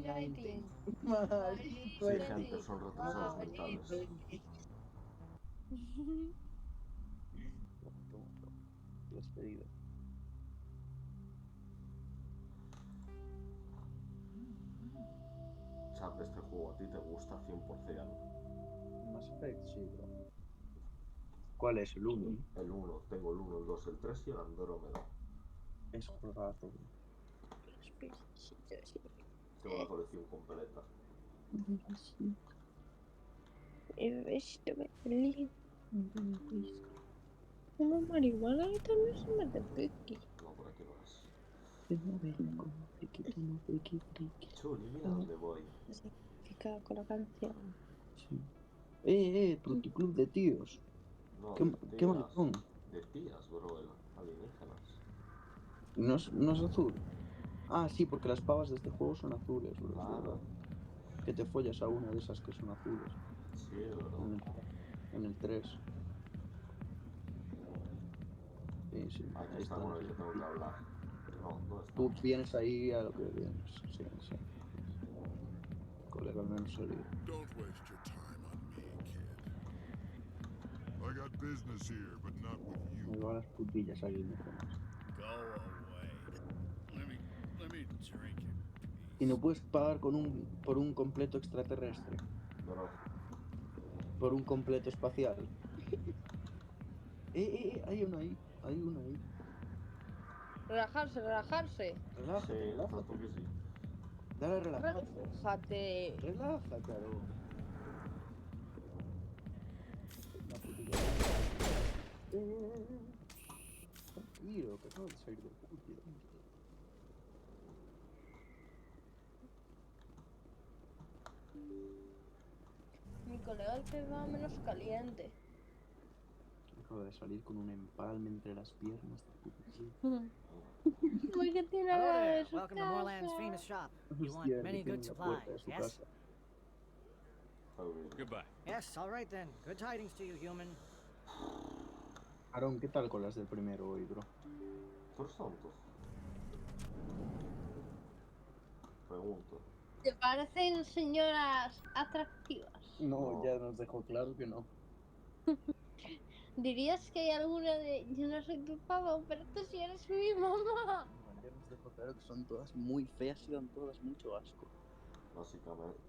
lighting. Más Sí, E20. gente, son retrasados Más mentales. E20. Toma, toma. Despedido. Chap, este juego a ti te gusta 100%. Más Effect, sí, bro. ¿Cuál es? El 1. El 1, tengo el 1, el 2, el 3 y el Andrómeda. Es juegazo, bro. Tengo la colección completa. Una marihuana y también se mete piqui. No, por aquí no es. Chuli, mira dónde voy. Se queda con la canción. Sí. Club de tíos. No, ¿Qué, de qué tías. maricón? De tías, bro, el alienígenas. No es azul. Ah, sí, porque las pavas de este juego son azules, bro, es Claro. verdad. Que te follas a una de esas que son azules. Sí, bro. En el 3. Sí, sí, Aquí ahí está están con las el que tengo que pupillas. hablar. No, ¿dónde está? Tú vienes ahí a lo que vienes. Sí, sí. Colega, al menos salir. Don't waste your time on me, kid. I got business here, but not with you. Me van las putillas aquí, me comes. Go away. Let me drink it. Y no puedes pagar por un completo extraterrestre. Bro, Por un completo espacial. Hay uno ahí. Hay uno ahí. Relajarse, relajarse. Relájate, sí, relájate. tú que sí. Dale a relajarse. Relájate. Relaja, claro. Una putilla. Tranquilo, que acabo de salir del puto. Mi colega que va menos caliente. Acabo de salir con un empalme entre las piernas. Muy que tiene Hello al lado de there. su Welcome to Moorland's casa. famous shop. You want Hostia, many que tiene good la puerta de supplies, su yes? casa. Goodbye. Yes, all right then. Good tidings to you, human. Aaron, ¿qué tal con las del primero hoy, bro? ¿Tú eres tonto? Pregunto. ¿Te parecen señoras atractivas? No, No. ya nos dejó claro que no. ¿Dirías que hay alguna de yo no soy tu papá, pero tú sí eres mi mamá? No, ya nos dejó claro que son todas muy feas y dan todas mucho asco. Básicamente.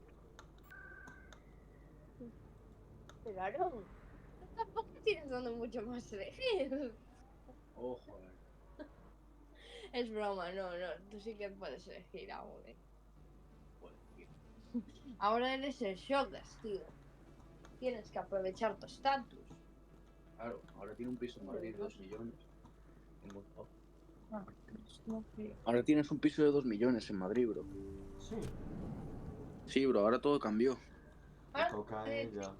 Pero Aaron, tú tampoco tienes donde mucho más elegir. Ojo, Es broma, no, tú sí que puedes elegir aún. Ahora eres el Shogas, tío. Tienes que aprovechar tu estatus. Claro, ahora tiene un piso en Madrid de 2 millones. Ahora tienes un piso de 2 millones en Madrid, bro. Sí, Sí, bro, ahora todo cambió. le toca a ella.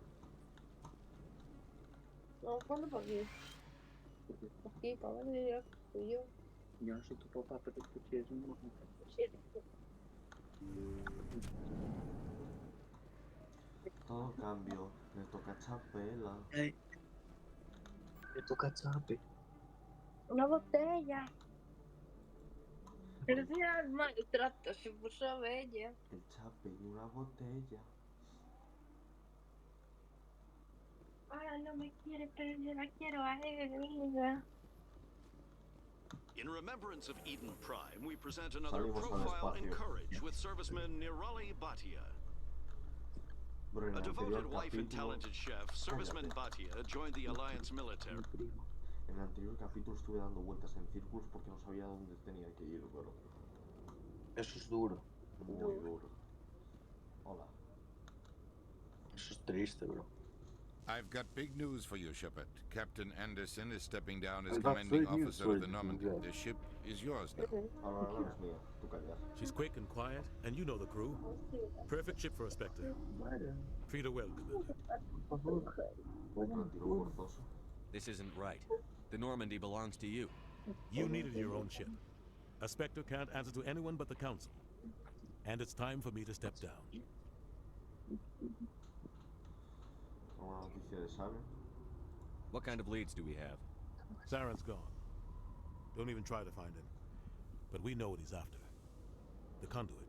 No, ¿cuándo para qué? Aquí, para ver, yo. Yo no soy tu papá, pero tú sí eres un mamá. Todo cambió. Le toca a Chapela. Te toca chape. Una botella. Parecía el maltrato, se puso bella. El Chape y una botella. Ahora no me quiere, pero yo la quiero a ella. In remembrance of Eden Prime, we present another Salimos al profile in espacio. courage with serviceman Nirali Bhatia. Bro, en A el devoted anterior wife and capítulo. talented chef, serviceman Bhatia joined the Alliance military. En el anterior capítulo estuve dando vueltas en círculos porque no sabía dónde tenía que ir, bro. Eso es duro. Muy duro. Hola. Eso es triste, bro. I've got big news for you, Shepard. Captain Anderson is stepping down as I've got commanding good news officer for of the you, Normandy. yeah. The ship is yours now. Ahora no es mía. Tú callas. She's quick and quiet, and you know the crew. Perfect ship for a Spectre. Treat her well, Commander. Retiro forzoso. This isn't right. The Normandy belongs to you. You needed your own ship. A Spectre can't answer to anyone but the Council. And it's time for me to step down. ¿Alguna noticia de Saren? What kind of leads do we have? Saren's gone. Don't even try to find him. But we know what he's after. The conduit.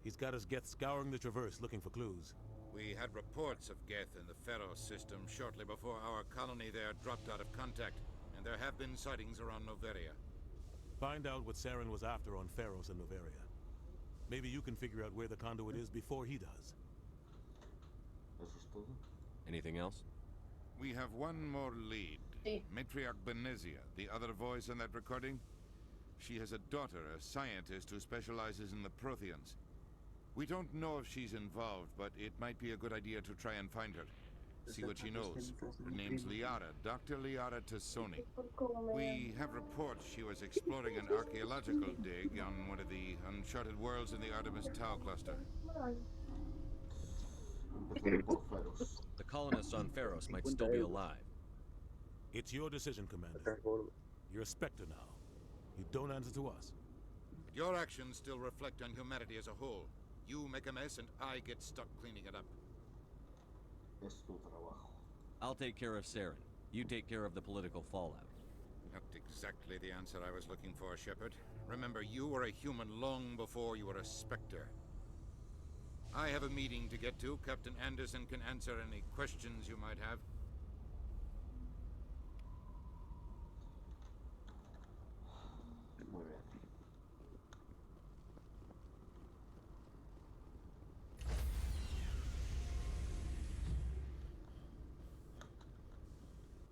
He's got his Geth scouring the Traverse looking for clues. We had reports of Geth in the Pharos system shortly before our colony there dropped out of contact, and there have been sightings around Noveria. Find out what Saren was after on Pharos and Noveria. Maybe you can figure out where the conduit is before he does. Eso es todo. Anything else? We have one more lead. Sí. Matriarch Benezia, the other voice in that recording. She has a daughter, a scientist who specializes in the Protheans. We don't know if she's involved, but it might be a good idea to try and find her. See what she knows. Her name's Liara, Dr. Liara Tassoni. We have reports she was exploring an archaeological dig on one of the uncharted worlds in the Artemis Tau cluster. Empezando por Pharos. The colonists on Pharos might still be alive. It's your decision, Commander. You're a Spectre now. You don't answer to us. But your actions still reflect on humanity as a whole. You make a mess and I get stuck cleaning it up. Es tu trabajo. I'll take care of Saren. You take care of the political fallout. Not exactly the answer I was looking for, Shepard. Remember, you were a human long before you were a Spectre. I have a meeting to get to. Captain Anderson can answer any questions you might have. Muy bien.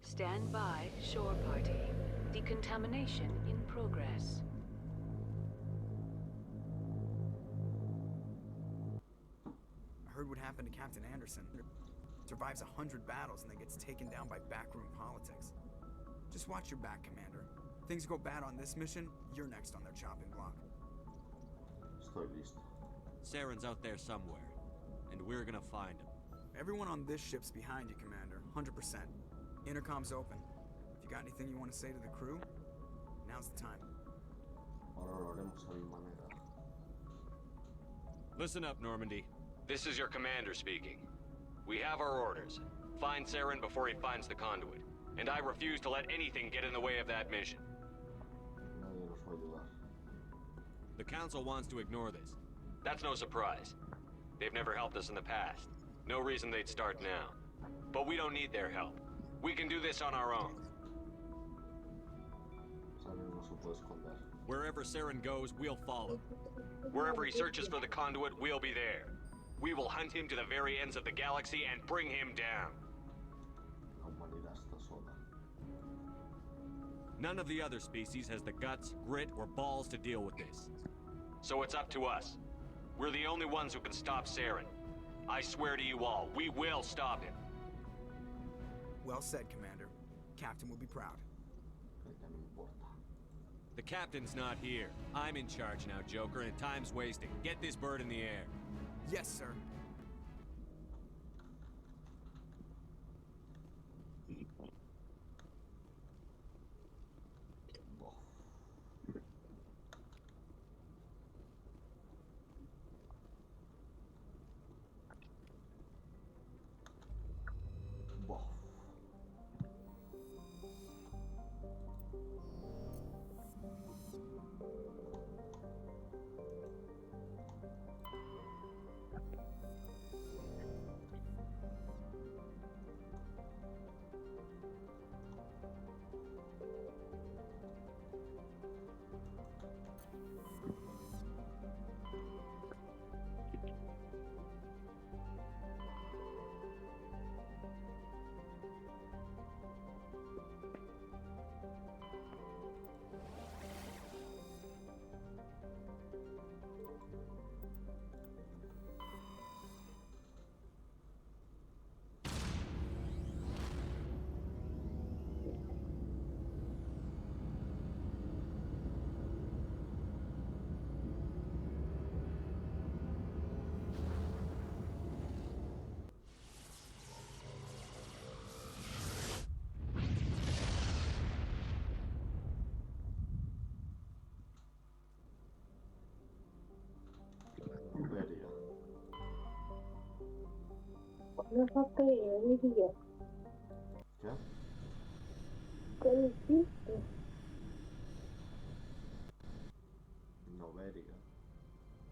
Stand by, shore party. Decontamination in progress. I heard what happened to Captain Anderson. Survives 100 battles and then gets taken down by backroom politics. Just watch your back, Commander. Things go bad on this mission, you're next on their chopping block. Estoy listo. Saren's out there somewhere, and we're gonna find him. Everyone on this ship's behind you, Commander. 100%. Intercom's open. If you got anything you want to say to the crew, now's the time. Ahora lo haremos a mi manera. Listen up, Normandy. This is your commander speaking. We have our orders. Find Saren before he finds the conduit. And I refuse to let anything get in the way of that mission. Nadie nos va a ayudar. The Council wants to ignore this. That's no surprise. They've never helped us in the past. No reason they'd start now. But we don't need their help. We can do this on our own. Saren no se puede esconder. Wherever Saren goes, we'll follow. Wherever he searches for the conduit, we'll be there. We will hunt him to the very ends of the galaxy and bring him down. La humanidad está sola. None of the other species has the guts, grit, or balls to deal with this. So it's up to us. We're the only ones who can stop Saren. I swear to you all, we will stop him. Well said, Commander. Captain will be proud. Que no importa. The captain's not here. I'm in charge now, Joker, and time's wasting. Get this bird in the air. Yes, sir. Bof. Noveria. No papel, diría. ¿Qué? ¿Qué hiciste? Noveria.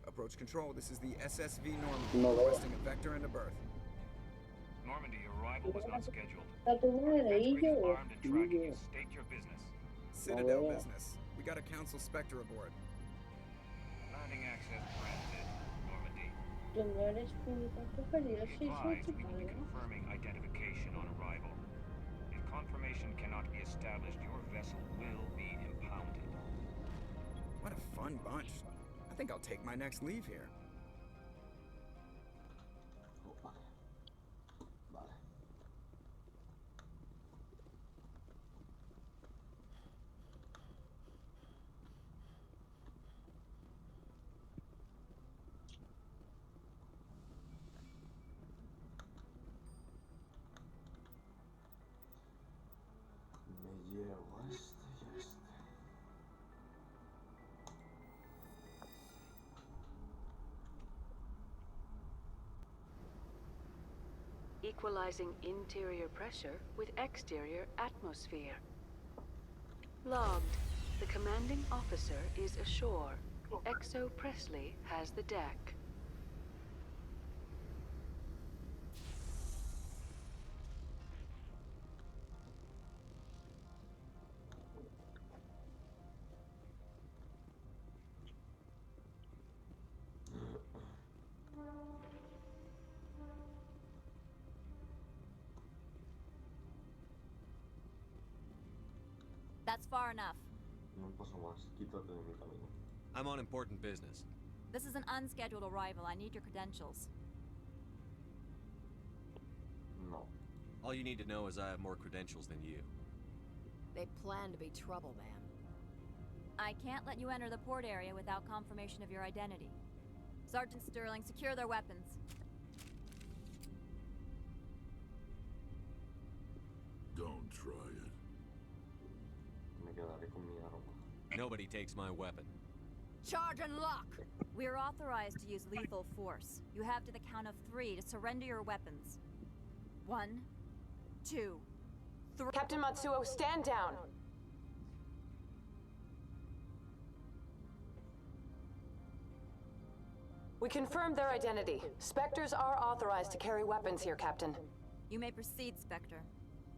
A Approach control. This is the SSV Normandy, No veo. requesting a vector and a berth. Normandy, your arrival was not scheduled. ¿Está tu madre ahí yo? Armed and tracking you. State your business. Citadel veo. business. We got a Council Spectre aboard. Landing access granted, Normandy. Yo no eres pública preferida, sí, soy Advised, tu we will be padre. confirming identification on arrival. If confirmation cannot be established, your vessel will be impounded. What a fun bunch. I think I'll take my next leave here. Oh, vale. Vale. Me llevo a este y a este. Equalizing interior pressure with exterior atmosphere. Logged. The commanding officer is ashore. Exo Presley has the deck. That's far enough. No paso más. Quítate de mi camino. I'm on important business. This is an unscheduled arrival. I need your credentials. No. All you need to know is I have more credentials than you. They plan to be trouble, man. I can't let you enter the port area without confirmation of your identity. Sergeant Sterling, secure their weapons. Don't try it. Me quedaré con mi arma. Nobody takes my weapon. Charge and lock! We're authorized to use lethal force. You have to the count of 3 to surrender your weapons. 1, 2, 3. Captain Matsuo, stand down! We confirmed their identity. Spectres are authorized to carry weapons here, Captain. You may proceed, Spectre.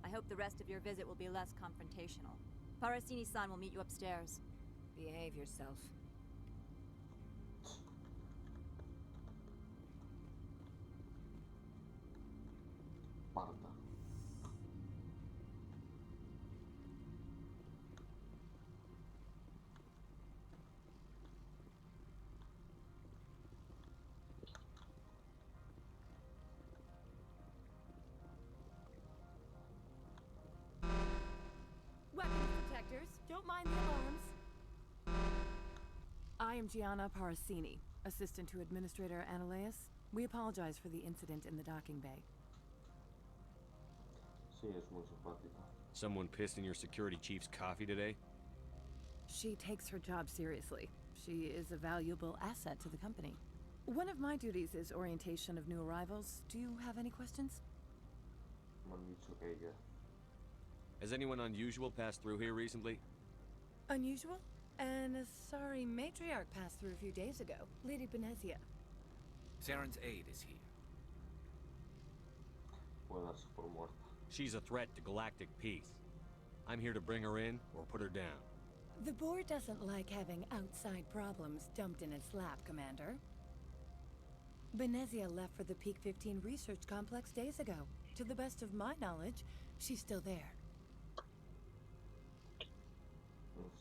I hope the rest of your visit will be less confrontational. Parasini-san will meet you upstairs. Behave yourself. Parta. Weapons detectors. Don't mind the alarms. I am Gianna Parasini, assistant to Administrator Ananias. We apologize for the incident in the docking bay. Sí, es muy simpática. Someone pissed in your security chief's coffee today? She takes her job seriously. She is a valuable asset to the company. One of my duties is orientation of new arrivals. Do you have any questions? Me han dicho que ella. Has anyone unusual passed through here recently? Unusual? An Asari matriarch passed through a few days ago. Lady Benezia. Saren's aide is here. Puede darse por muerta. She's a threat to galactic peace. I'm here to bring her in or put her down. The board doesn't like having outside problems dumped in its lap, Commander. Benezia left for the Peak 15 research complex days ago. To the best of my knowledge, she's still there.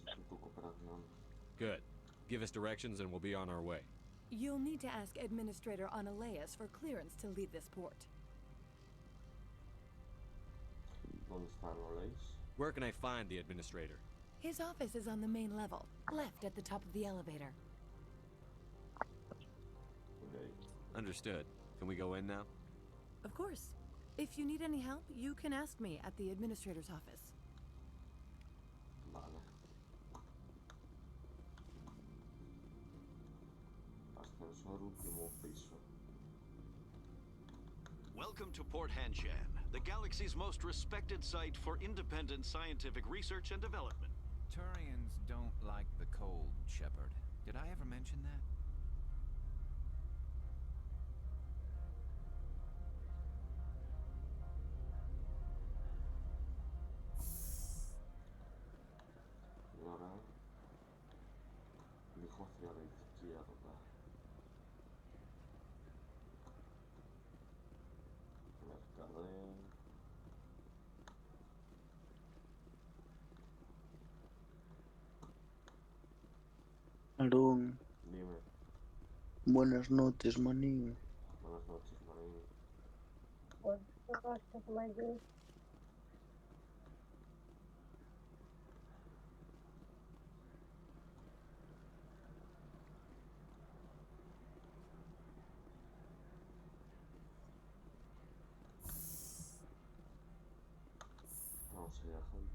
Necesito cooperación. Good. Give us directions and we'll be on our way. You'll need to ask Administrator Ananias for clearance to leave this port. ¿Dónde están los leyes? Where can I find the administrator? His office is on the main level, left at the top of the elevator. Okay. Understood. Can we go in now? Of course. If you need any help, you can ask me at the Administrator's office. Vale. Ascensor último piso. Welcome to Port Hanshan, the galaxy's most respected site for independent scientific research and development. Turians don't like the cold, Shepard. Did I ever mention that? Aarón, Dime. buenas noches, manín. Buenas noches, manín. Pues, hostia, mayor. Vamos allá, gente.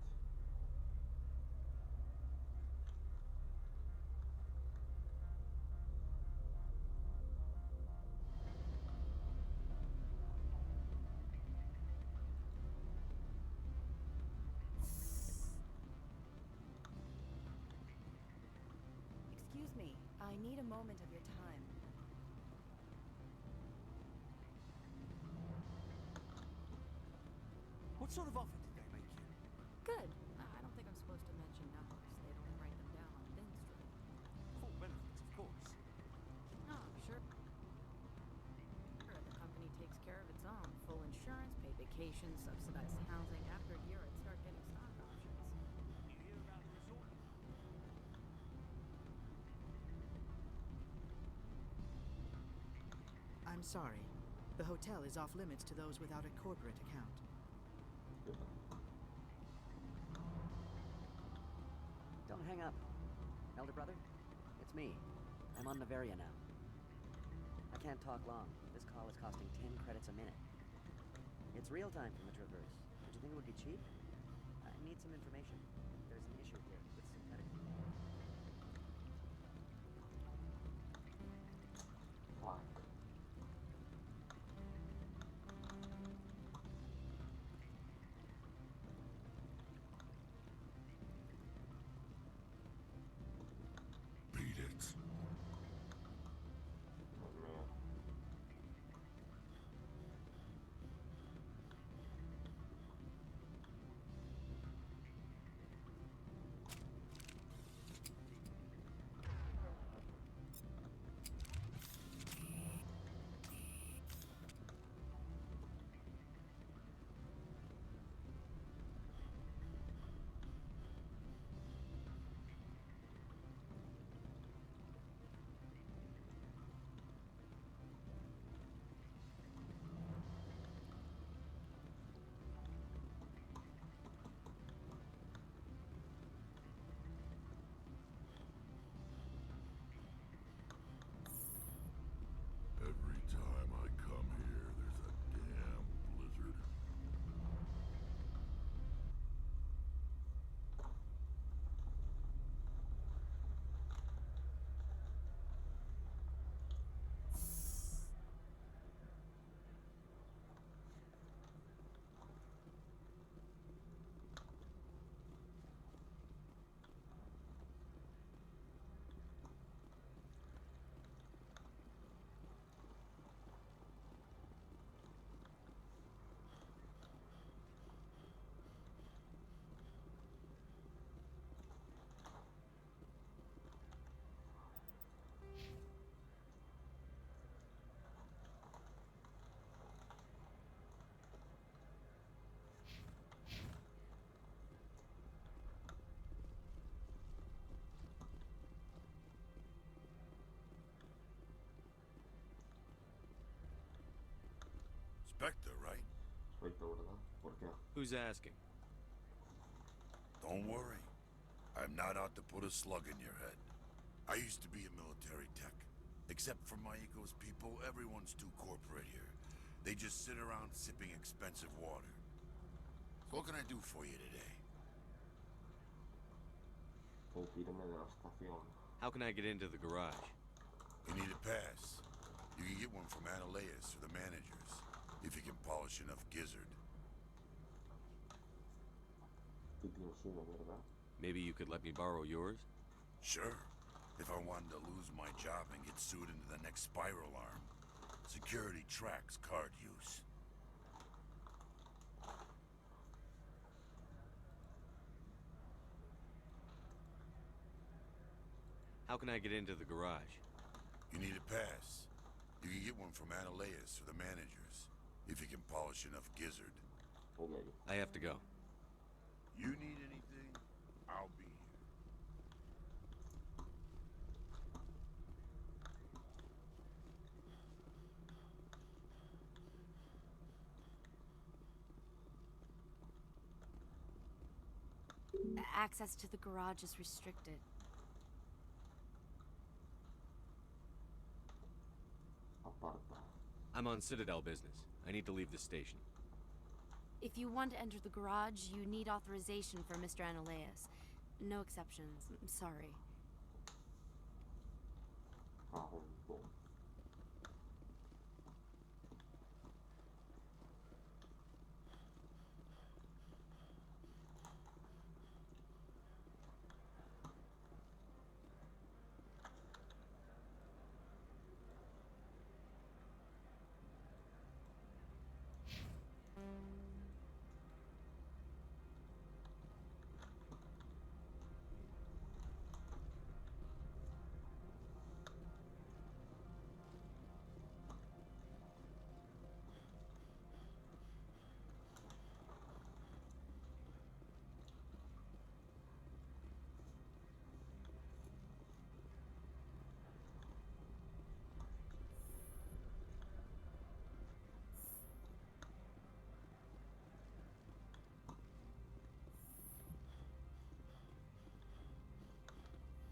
Excuse me, I need a moment of your time. What sort of offer did they make you? Good. I don't think I'm supposed to mention numbers. They'd only write them down on thin string. Full benefits, of course. Oh, sure. The company takes care of its own. Full insurance, paid vacation, subsidized housing. After a year, I'd start getting stock options. You hear about the resort? I'm sorry. The hotel is off limits to those without a corporate account. Don't hang up. Elder brother, it's me. I'm on Navaria now. I can't talk long. This call is costing 10 credits a minute. It's real time from the Traverse. Don't you think it would be cheap? I need some information. There's an issue here with synthetic. Fuck. Beat it. Dios mío. Every time I come here, there's a damn blizzard. Spectre, right? Spectre, ¿verdad? ¿Por qué? Who's asking? Don't worry. I'm not out to put a slug in your head. I used to be a military tech. Except for Maiko's people, everyone's too corporate here. They just sit around sipping expensive water. So what can I do for you today? Retirarme de la estación. How can I get into the garage? You need a pass. You can get one from Analaeus or the managers, if you can polish enough gizzard. ¿Qué tío suyo, verdad? Maybe you could let me borrow yours? Sure. If I wanted to lose my job and get sued into the next spiral arm. Security tracks card use. How can I get into the garage? You need a pass. You can get one from Analaeus or the managers, if you can polish enough gizzard. Okay. I have to go. You need anything, I'll be here. Access to the garage is restricted. Aparta. I'm on Citadel business. I need to leave this station. If you want to enter the garage, you need authorization for Mr. Analeas. No exceptions. I'm sorry. Ahonto.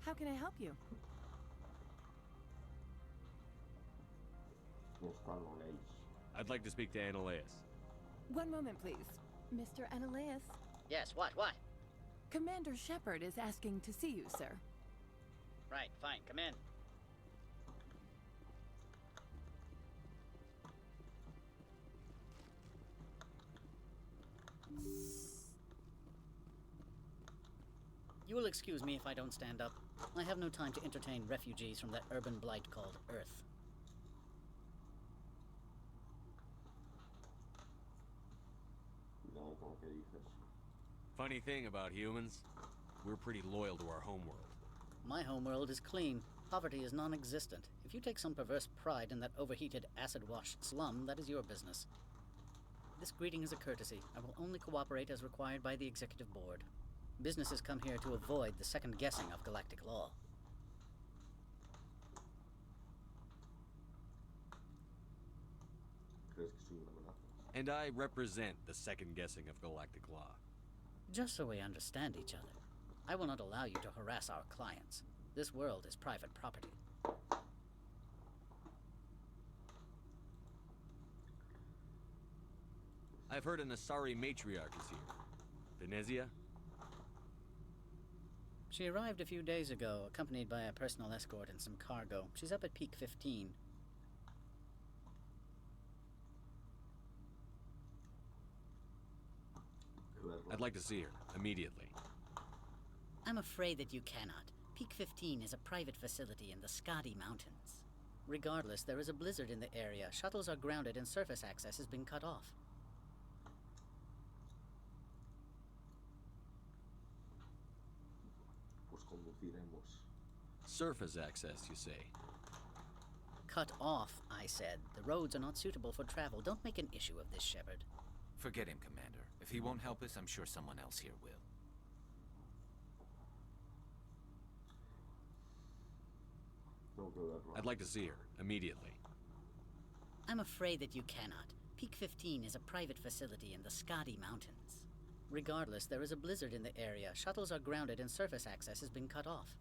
How can I help you? I'd like to speak to Analeas. One moment, please. Mr. Analeas. Yes, what? Commander Shepard is asking to see you, sir. Right, fine, come in. You will excuse me if I don't stand up. I have no time to entertain refugees from that urban blight called Earth. Funny thing about humans, we're pretty loyal to our homeworld. My homeworld is clean. Poverty is non-existent. If you take some perverse pride in that overheated, acid-washed slum, that is your business. This greeting is a courtesy. I will only cooperate as required by the Executive Board. Businesses come here to avoid the second guessing of galactic law. And I represent the second guessing of galactic law. Just so we understand each other, I will not allow you to harass our clients. This world is private property. I've heard an Asari matriarch is here. Venezia? She arrived a few days ago, accompanied by a personal escort and some cargo. She's up at Peak 15. I'd like to see her, immediately. I'm afraid that you cannot. Peak 15 is a private facility in the Skadi Mountains. Regardless, there is a blizzard in the area. Shuttles are grounded and surface access has been cut off. Surface access, you say? Cut off, I said. The roads are not suitable for travel. Don't make an issue of this, Shepard. Forget him, Commander. If he won't help us, I'm sure someone else here will. I'd like to see her, immediately. I'm afraid that you cannot. Peak 15 is a private facility in the Skadi Mountains. Regardless, there is a blizzard in the area. Shuttles are grounded and surface access has been cut off.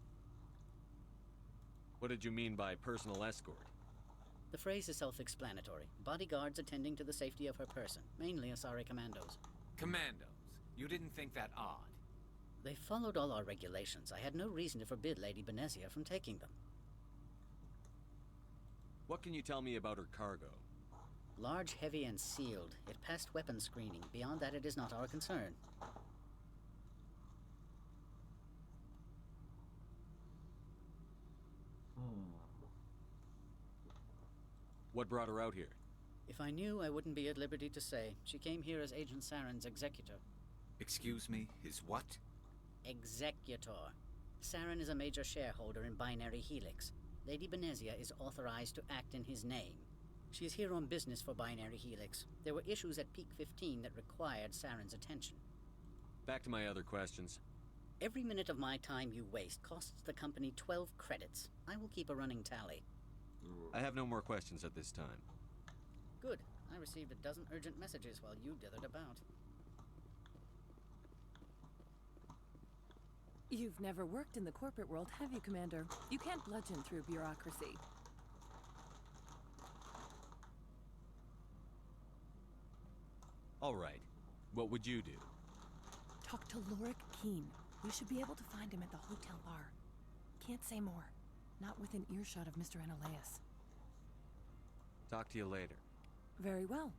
What did you mean by personal escort? The phrase is self-explanatory. Bodyguards attending to the safety of her person, mainly Asari commandos. Commandos? You didn't think that odd? They followed all our regulations. I had no reason to forbid Lady Benezia from taking them. What can you tell me about her cargo? Large, heavy, and sealed. It passed weapons screening. Beyond that, it is not our concern. What brought her out here? If I knew, I wouldn't be at liberty to say. She came here as Agent Saren's executor. Excuse me, his what? Executor. Saren is a major shareholder in Binary Helix. Lady Benezia is authorized to act in his name. She is here on business for Binary Helix. There were issues at Peak 15 that required Saren's attention. Back to my other questions. Every minute of my time you waste costs the company 12 credits. I will keep a running tally. I have no more questions at this time. Good. I received a dozen urgent messages while you dithered about. You've never worked in the corporate world, have you, Commander? You can't bludgeon through bureaucracy. All right. What would you do? Talk to Lorik Keene. We should be able to find him at the hotel bar. Can't say more. Not within earshot of Mr. Analaeus. Talk to you later. Very well.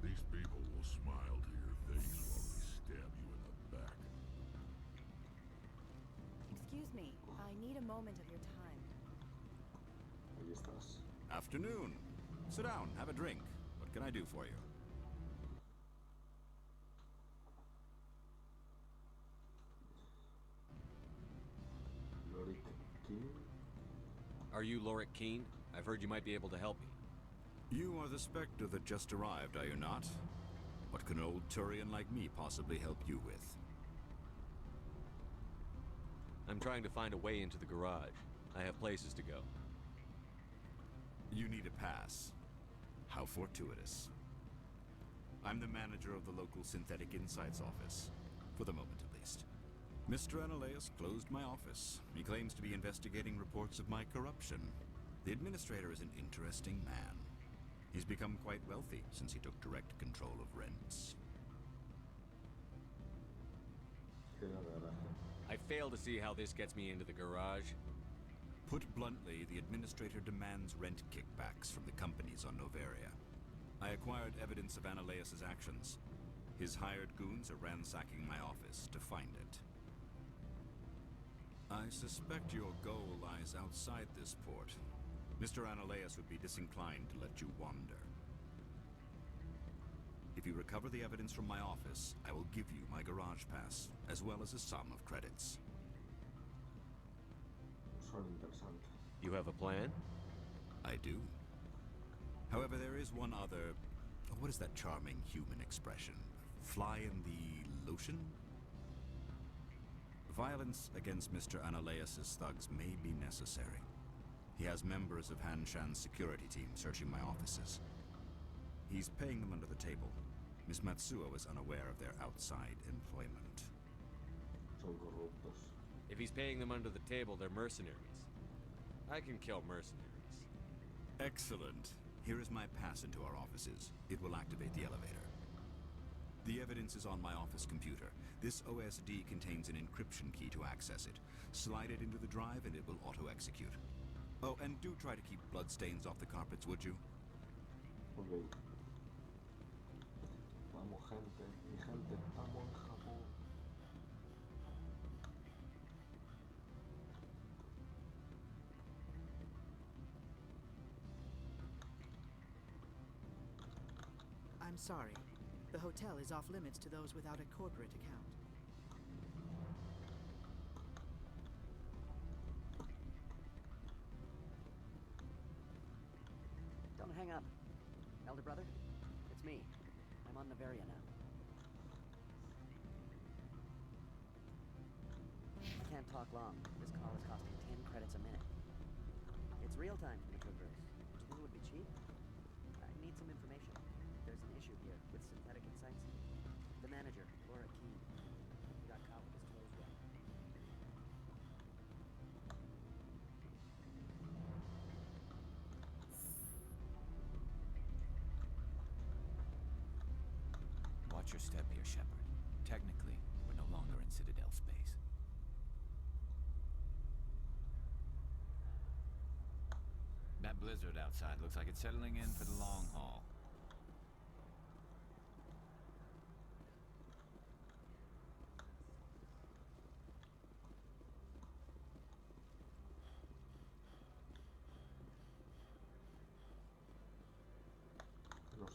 These people will smile to your face while they stab you in the back. Excuse me, I need a moment of your time. Ahí estás. Afternoon. Sit down, have a drink. What can I do for you? Lorik Keene. Are you Lorik Keene? I've heard you might be able to help me. You are the Spectre that just arrived, are you not? What can an old Turian like me possibly help you with? I'm trying to find a way into the garage. I have places to go. You need a pass. How fortuitous. I'm the manager of the local Synthetic Insights office. For the moment, at least. Mr. Analaeus closed my office. He claims to be investigating reports of my corruption. The administrator is an interesting man. He's become quite wealthy since he took direct control of rents. I fail to see how this gets me into the garage. Put bluntly, the administrator demands rent kickbacks from the companies on Noveria. I acquired evidence of Analaeus' actions. His hired goons are ransacking my office to find it. I suspect your goal lies outside this port. Mr. Analaeus would be disinclined to let you wander. If you recover the evidence from my office, I will give you my garage pass, as well as a sum of credits. Suena interesante. You have a plan? I do. However, there is one other... What is that charming human expression? Fly in the lotion? Violence against Mr. Analaeus' thugs may be necessary. He has members of Han Shan's security team searching my offices. He's paying them under the table. Miss Matsuo is unaware of their outside employment. Son corruptos. If he's paying them under the table, they're mercenaries. I can kill mercenaries. Excellent. Here is my pass into our offices. It will activate the elevator. The evidence is on my office computer. This OSD contains an encryption key to access it. Slide it into the drive and it will auto-execute. Oh, and do try to keep bloodstains off the carpets, would you? Ok. Vamos, gente. Mi gente, estamos en Japón. I'm sorry. The hotel is off limits to those without a corporate account. Don't hang up. Elder brother, it's me. I'm on Noveria now. I can't talk long. This call is costing 10 credits a minute. It's real time from the Cookers. Do you think it would be cheap? I need some information. There's an issue here with Synthetic Insights. The manager, Lorik Keene, he got caught with his toes wet. Watch your step here, Shepard. Technically, we're no longer in Citadel space. That blizzard outside looks like it's settling in for the long haul.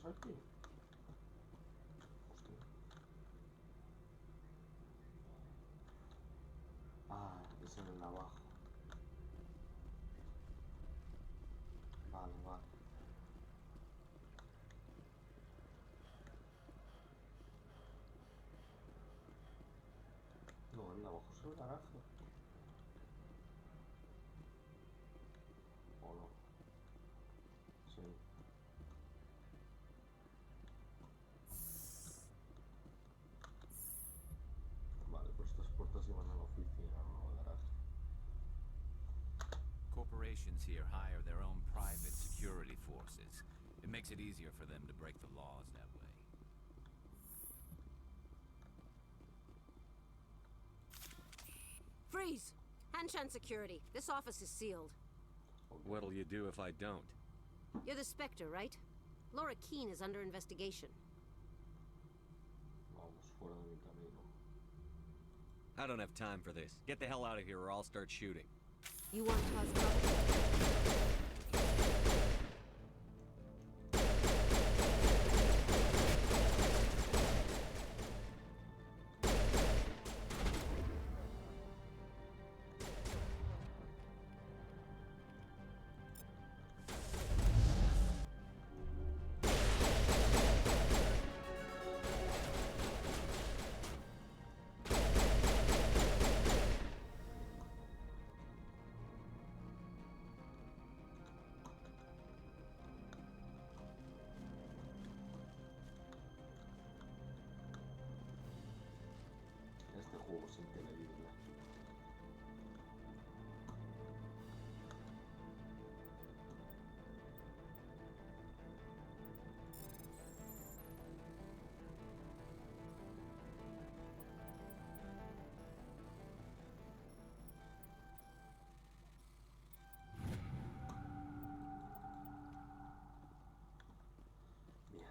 es aquí? Hostia. Ah, es en el de abajo. Vale, vale. No, el de abajo es el garaje. ¿O no? Sí. Vale, pues estas puertas llevan a la oficina, no al garaje. Corporations here hire their own private security forces. It makes it easier for them to break the laws that way. Freeze! Hanshan security. This office is sealed. What'll you do if I don't? You're the Spectre, right? Laura Keene is under investigation. Vamos, fuera de mi camino. I don't have time for this. Get the hell out of here or I'll start shooting. You want to cause trouble? Este juego es increíble. Bien.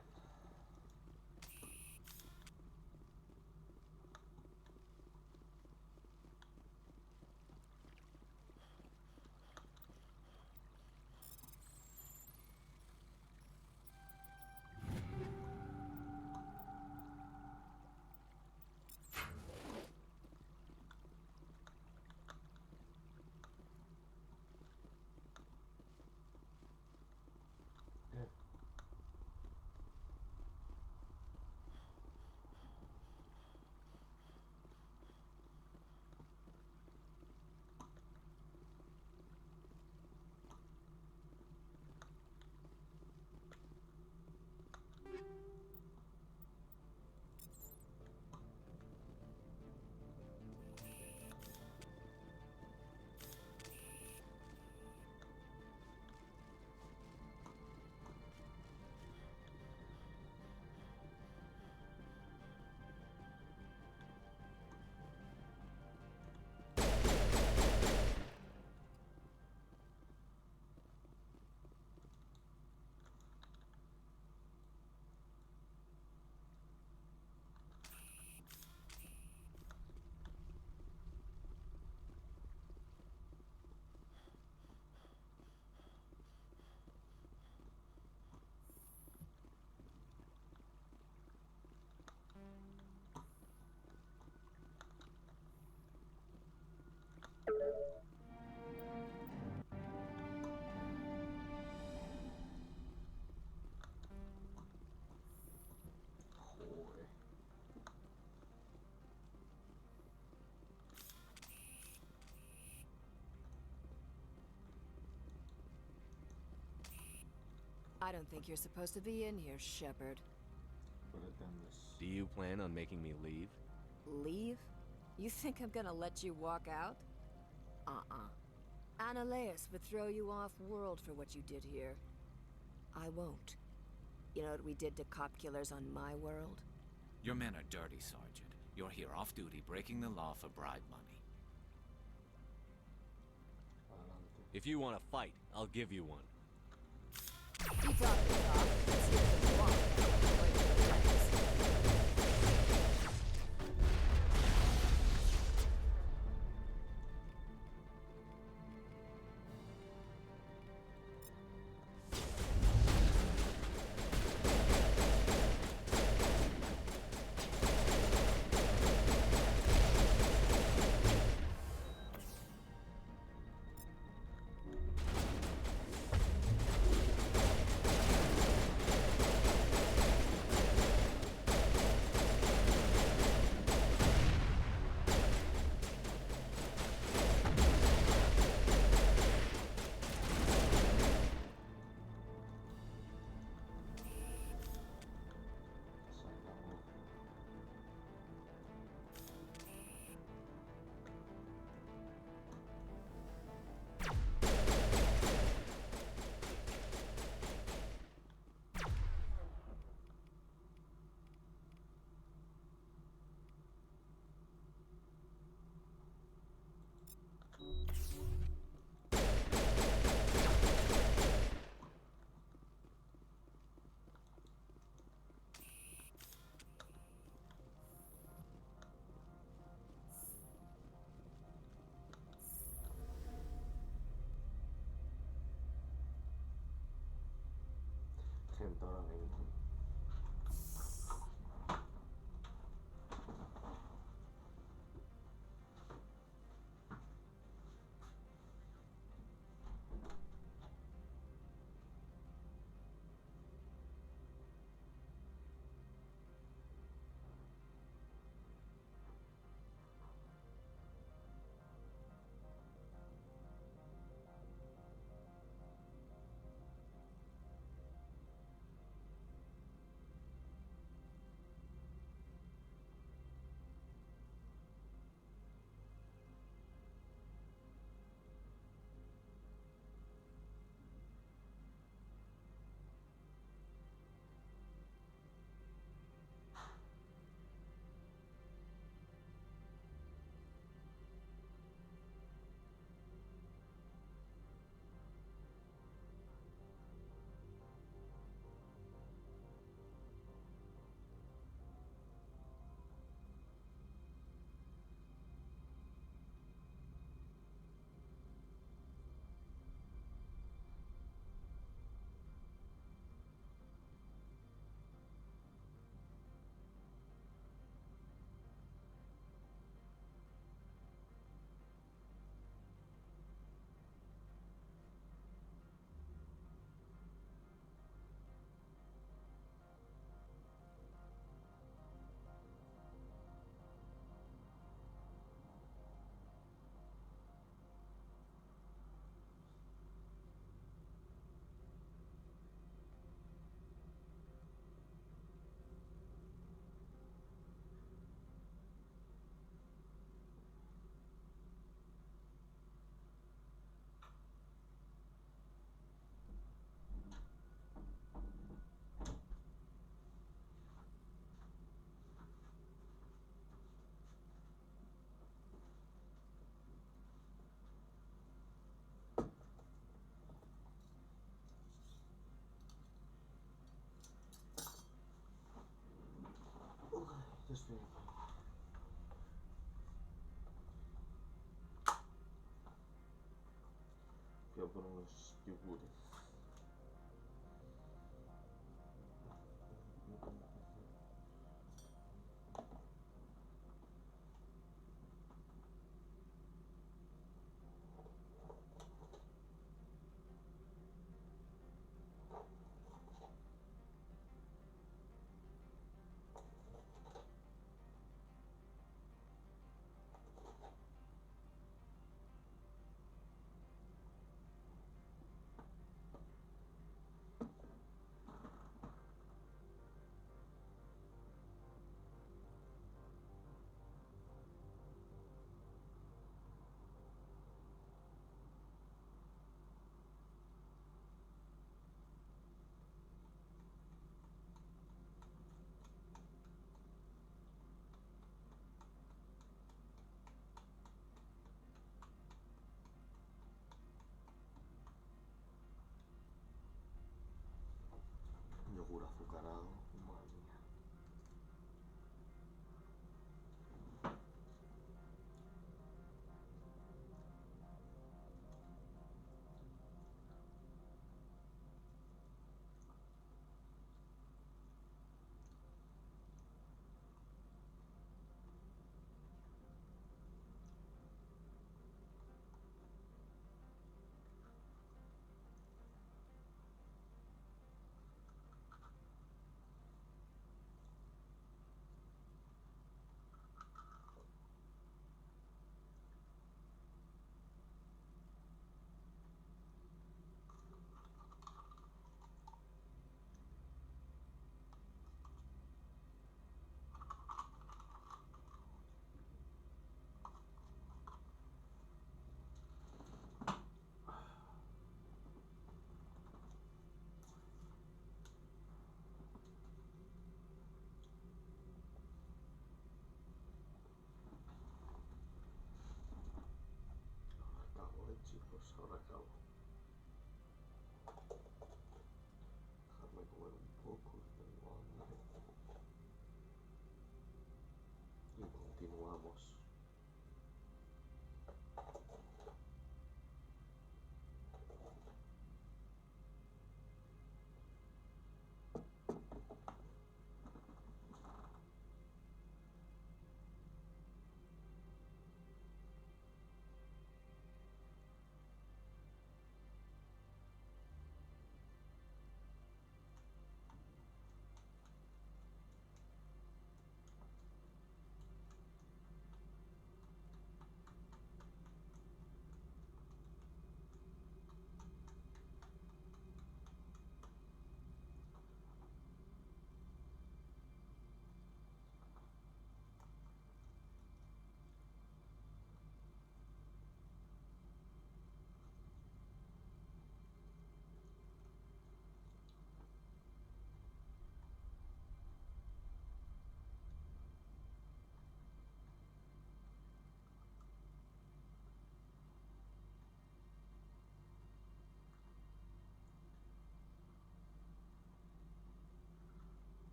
Joder. I don't think you're supposed to be in here, Shepard. Do you plan on making me leave? Leave? You think I'm gonna let you walk out? Annaleus would throw you off world for what you did here. I won't. You know what we did to cop killers on my world? Your men are dirty, Sergeant. You're here off duty, breaking the law for bribe money. If you want to fight, I'll give you one. You talk the talk. Let's see what you want. Wait for the legs. gente ahora mismo. Ya estoy aquí. Voy a poner unos yogures. Yogur azucarado, madre mía. Chicos, ahora acabo. Dejadme comer un poco, que tengo hambre. Y continuamos.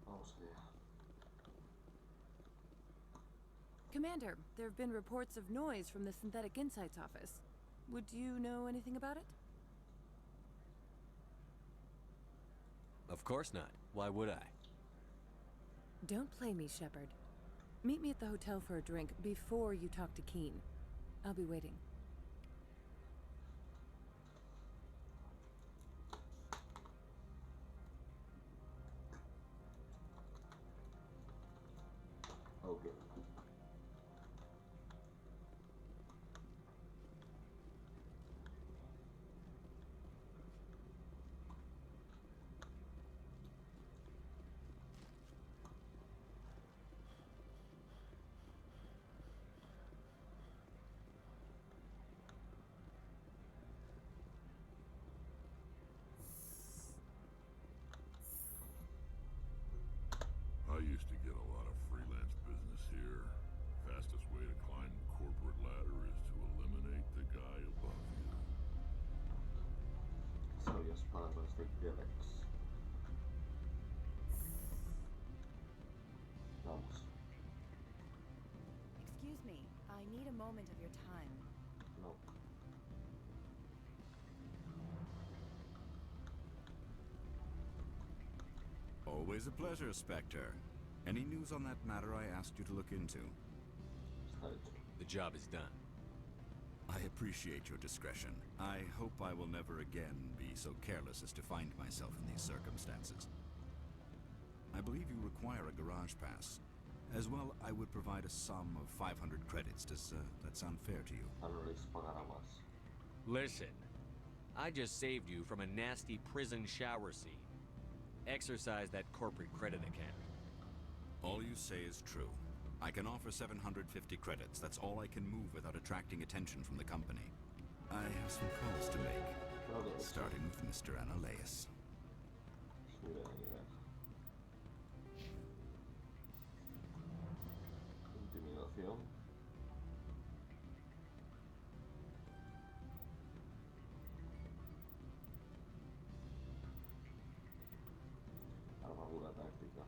Vamos allá. Commander, there have been reports of noise from the Synthetic Insights office. Would you know anything about it? Of course not. Why would I? Don't play me, Shepard. Meet me at the hotel for a drink before you talk to Keen. I'll be waiting. Okay. I used to get a lot of freelance business here. Fastest way to climb the corporate ladder is to eliminate the guy above you. Sabías palabras de Galax. Vamos. Excuse me, I need a moment of your time. No. Always a pleasure, Spectre. Any news on that matter I asked you to look into? The job is done. I appreciate your discretion. I hope I will never again be so careless as to find myself in these circumstances. I believe you require a garage pass. As well, I would provide a sum of 500 credits. Does that sound fair to you? Listen, I just saved you from a nasty prison shower scene. Exercise that corporate credit account. All you say is true. I can offer 750 credits. That's all I can move without attracting attention from the company. I have some calls to make, starting with Mr. Analaeus. Intimidación. Armadura táctica.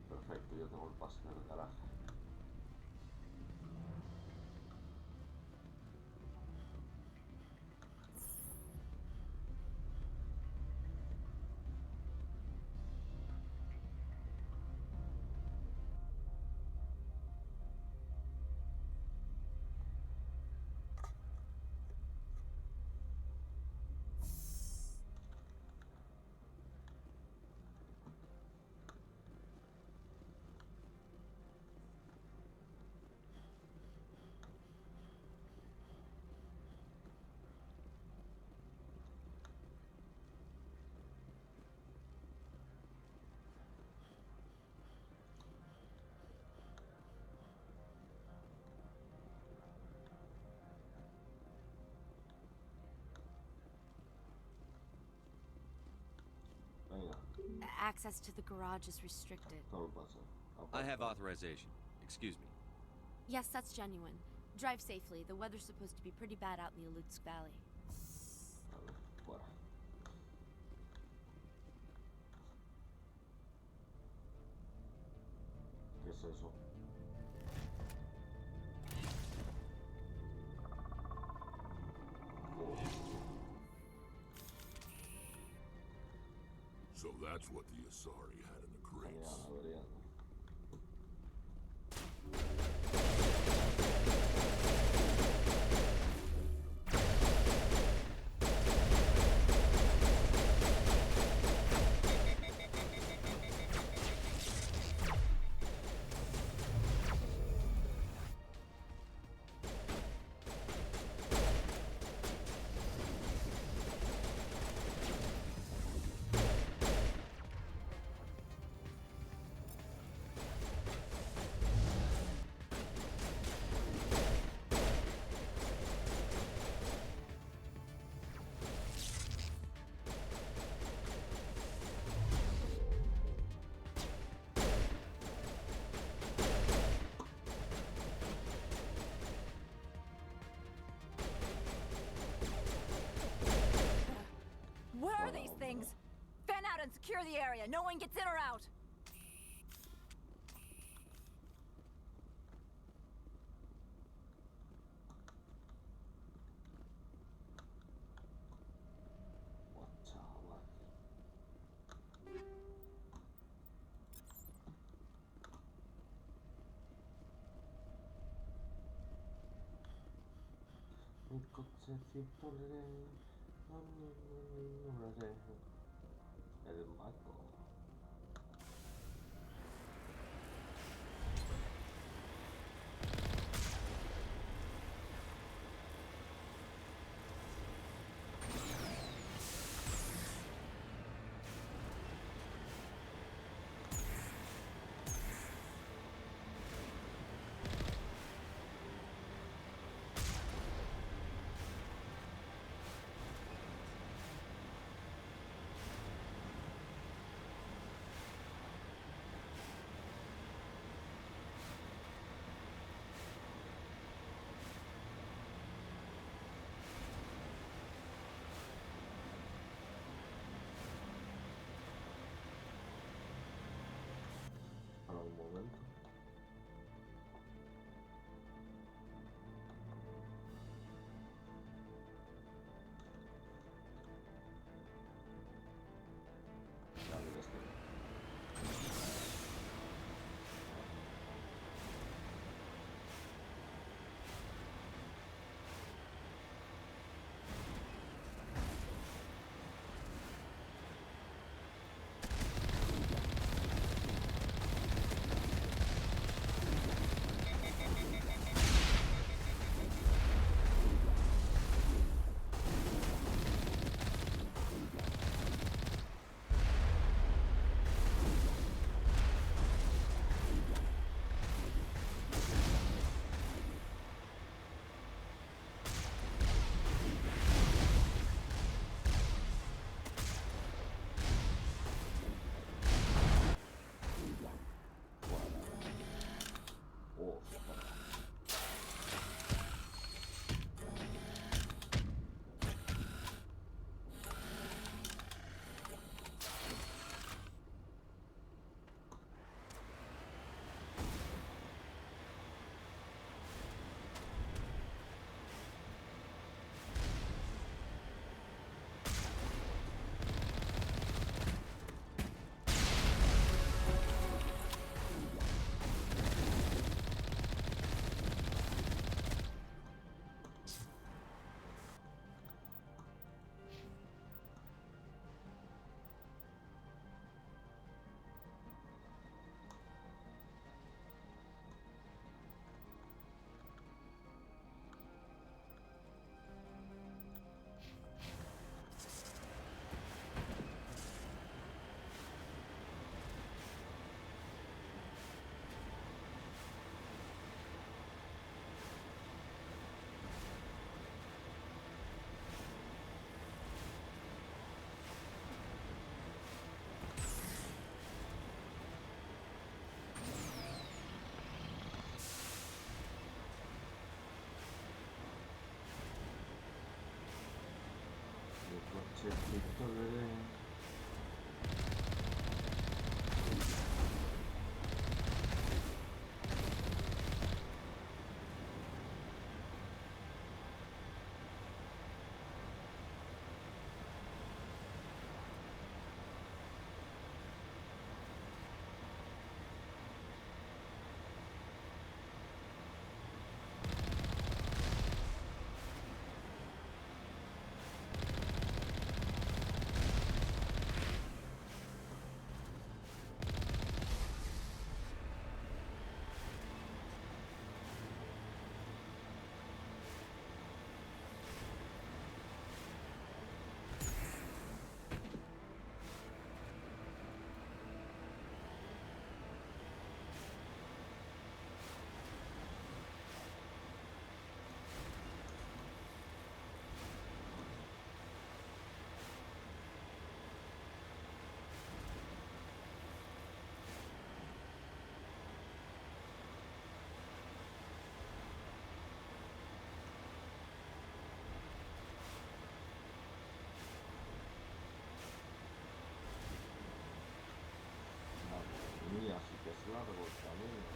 Perfecto, yo tengo el pase en el garaje. Access to the garage is restricted. I have authorization. Excuse me. Yes, that's genuine. Drive safely. The weather's supposed to be pretty bad out in the Alutsk Valley. Fuera. ¿Qué es eso? So that's what the Asari had in the crates. the area. No one gets in or out. Chaval. Mi cochecito el maco. largo el camino.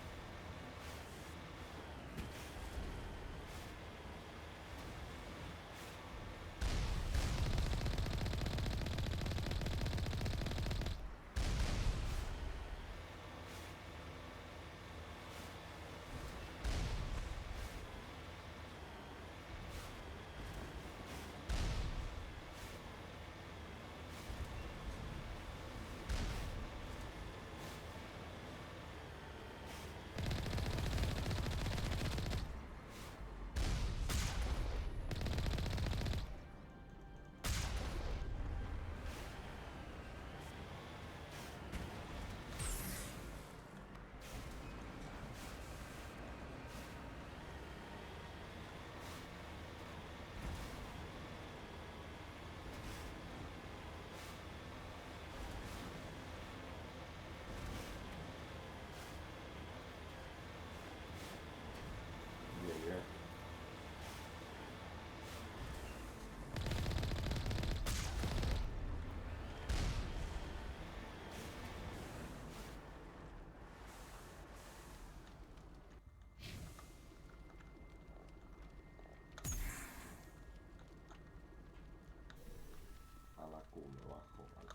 A la Q me bajo, vale.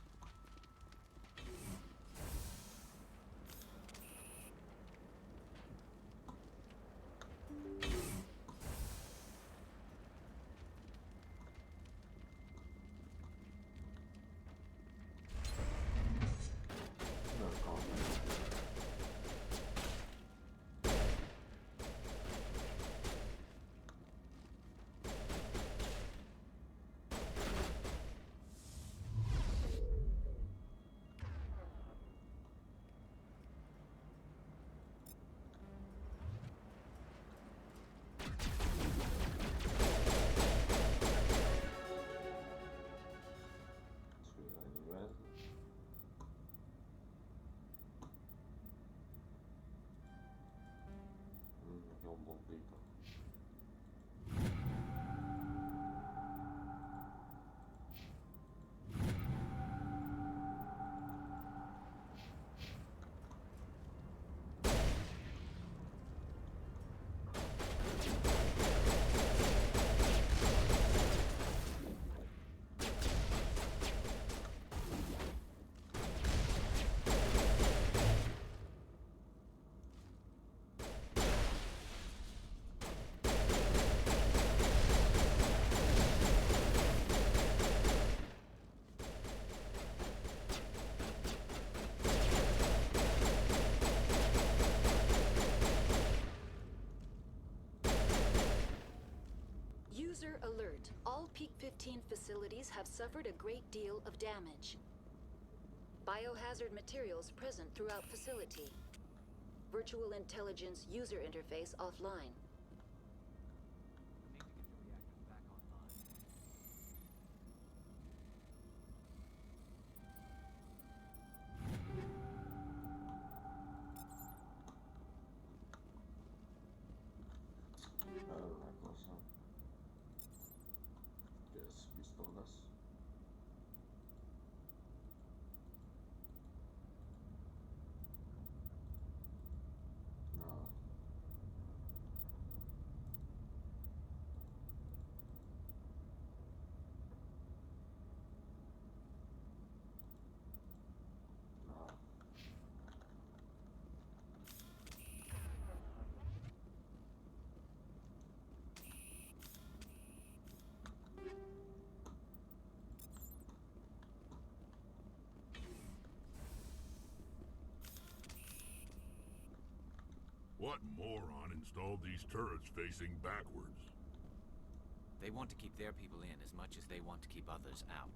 No, subida de nivel. Me queda un poquito. User alert. All Peak 15 facilities have suffered a great deal of damage. Biohazard materials present throughout facility. Virtual intelligence user interface offline. A ver una cosa. ¿Qué es? Pistolas. Nada. Nada. What moron installed these turrets facing backwards? They want to keep their people in as much as they want to keep others out.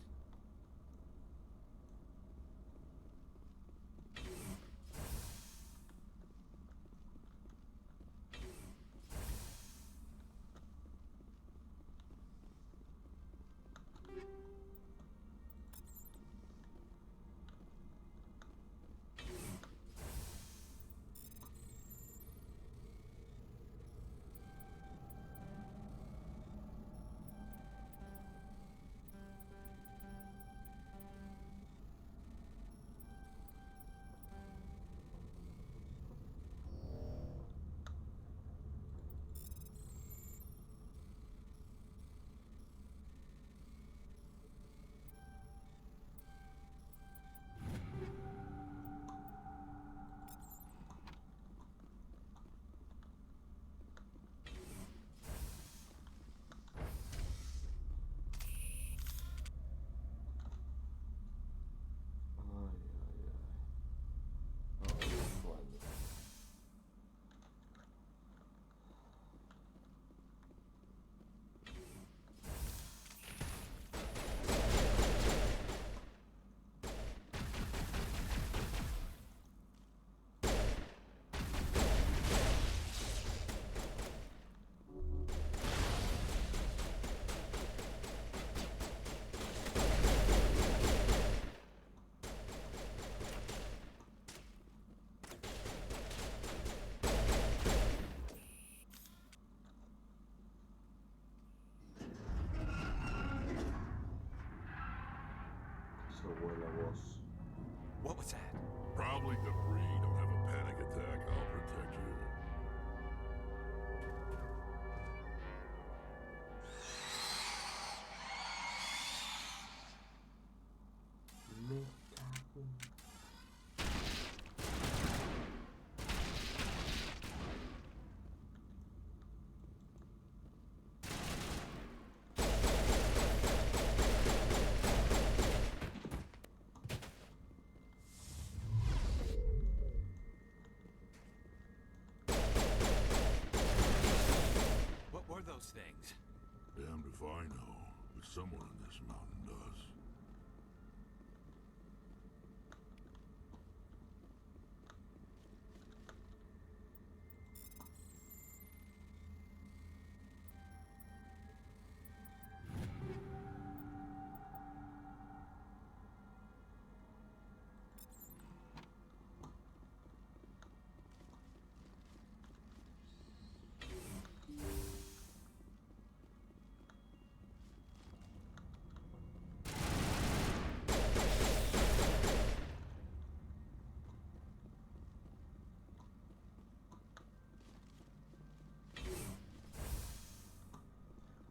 if I know, but someone in this mountain does.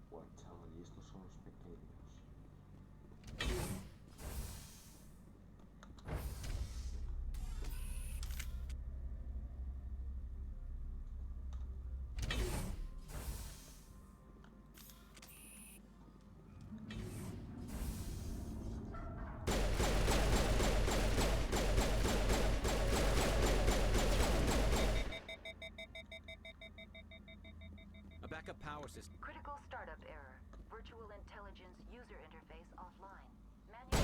Buah, chaval, y estos son los pequeños. A backup power system. Critical startup error. Virtual intelligence user interface offline. Manual.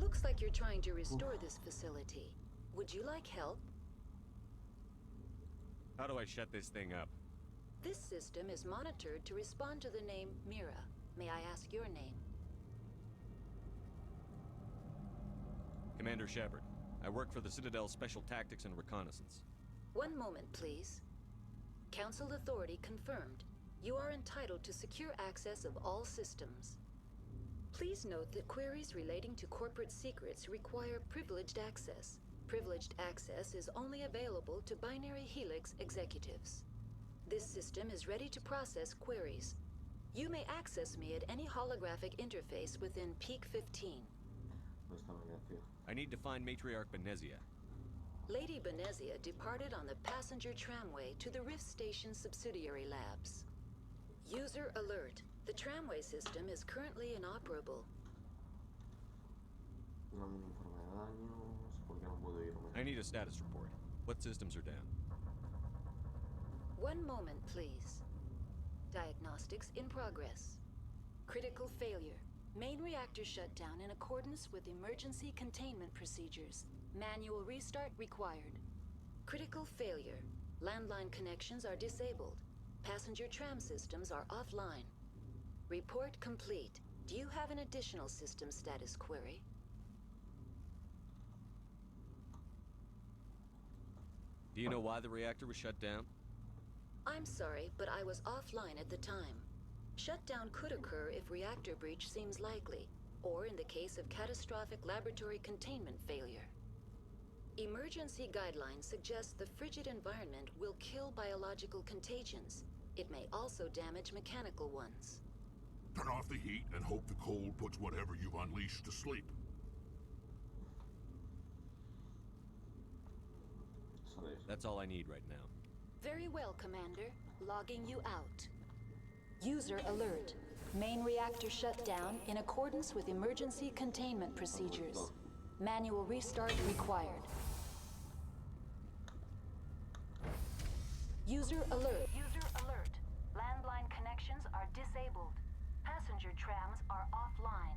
Looks like you're trying to restore this facility. Would you like help? How do I shut this thing up? This system is monitored to respond to the name Mira. May I ask your name? Commander Shepard. I work for the Citadel's Special Tactics and Reconnaissance. One moment, please. Council authority confirmed. You are entitled to secure access of all systems. Please note that queries relating to corporate secrets require privileged access. Privileged access is only available to Binary Helix executives. This system is ready to process queries. You may access me at any holographic interface within Peak 15. I need to find Matriarch Benezia. Lady Benezia departed on the passenger tramway to the Rift Station subsidiary labs. User alert. The tramway system is currently inoperable. I need a status report. What systems are down? One moment, please. Diagnostics in progress. Critical failure. Main reactor shut down in accordance with emergency containment procedures. Manual restart required. Critical failure. Landline connections are disabled. Passenger tram systems are offline. Report complete. Do you have an additional system status query? Do you know why the reactor was shut down? I'm sorry, but I was offline at the time. Shutdown could occur if reactor breach seems likely, or in the case of catastrophic laboratory containment failure. Emergency guidelines suggest the frigid environment will kill biological contagions. It may also damage mechanical ones. Turn off the heat and hope the cold puts whatever you've unleashed to sleep. That's all I need right now. Very well, Commander. Logging you out. User alert. Main reactor shut down in accordance with emergency containment procedures. Manual restart required. User alert. User alert. Landline connections are disabled. Passenger trams are offline.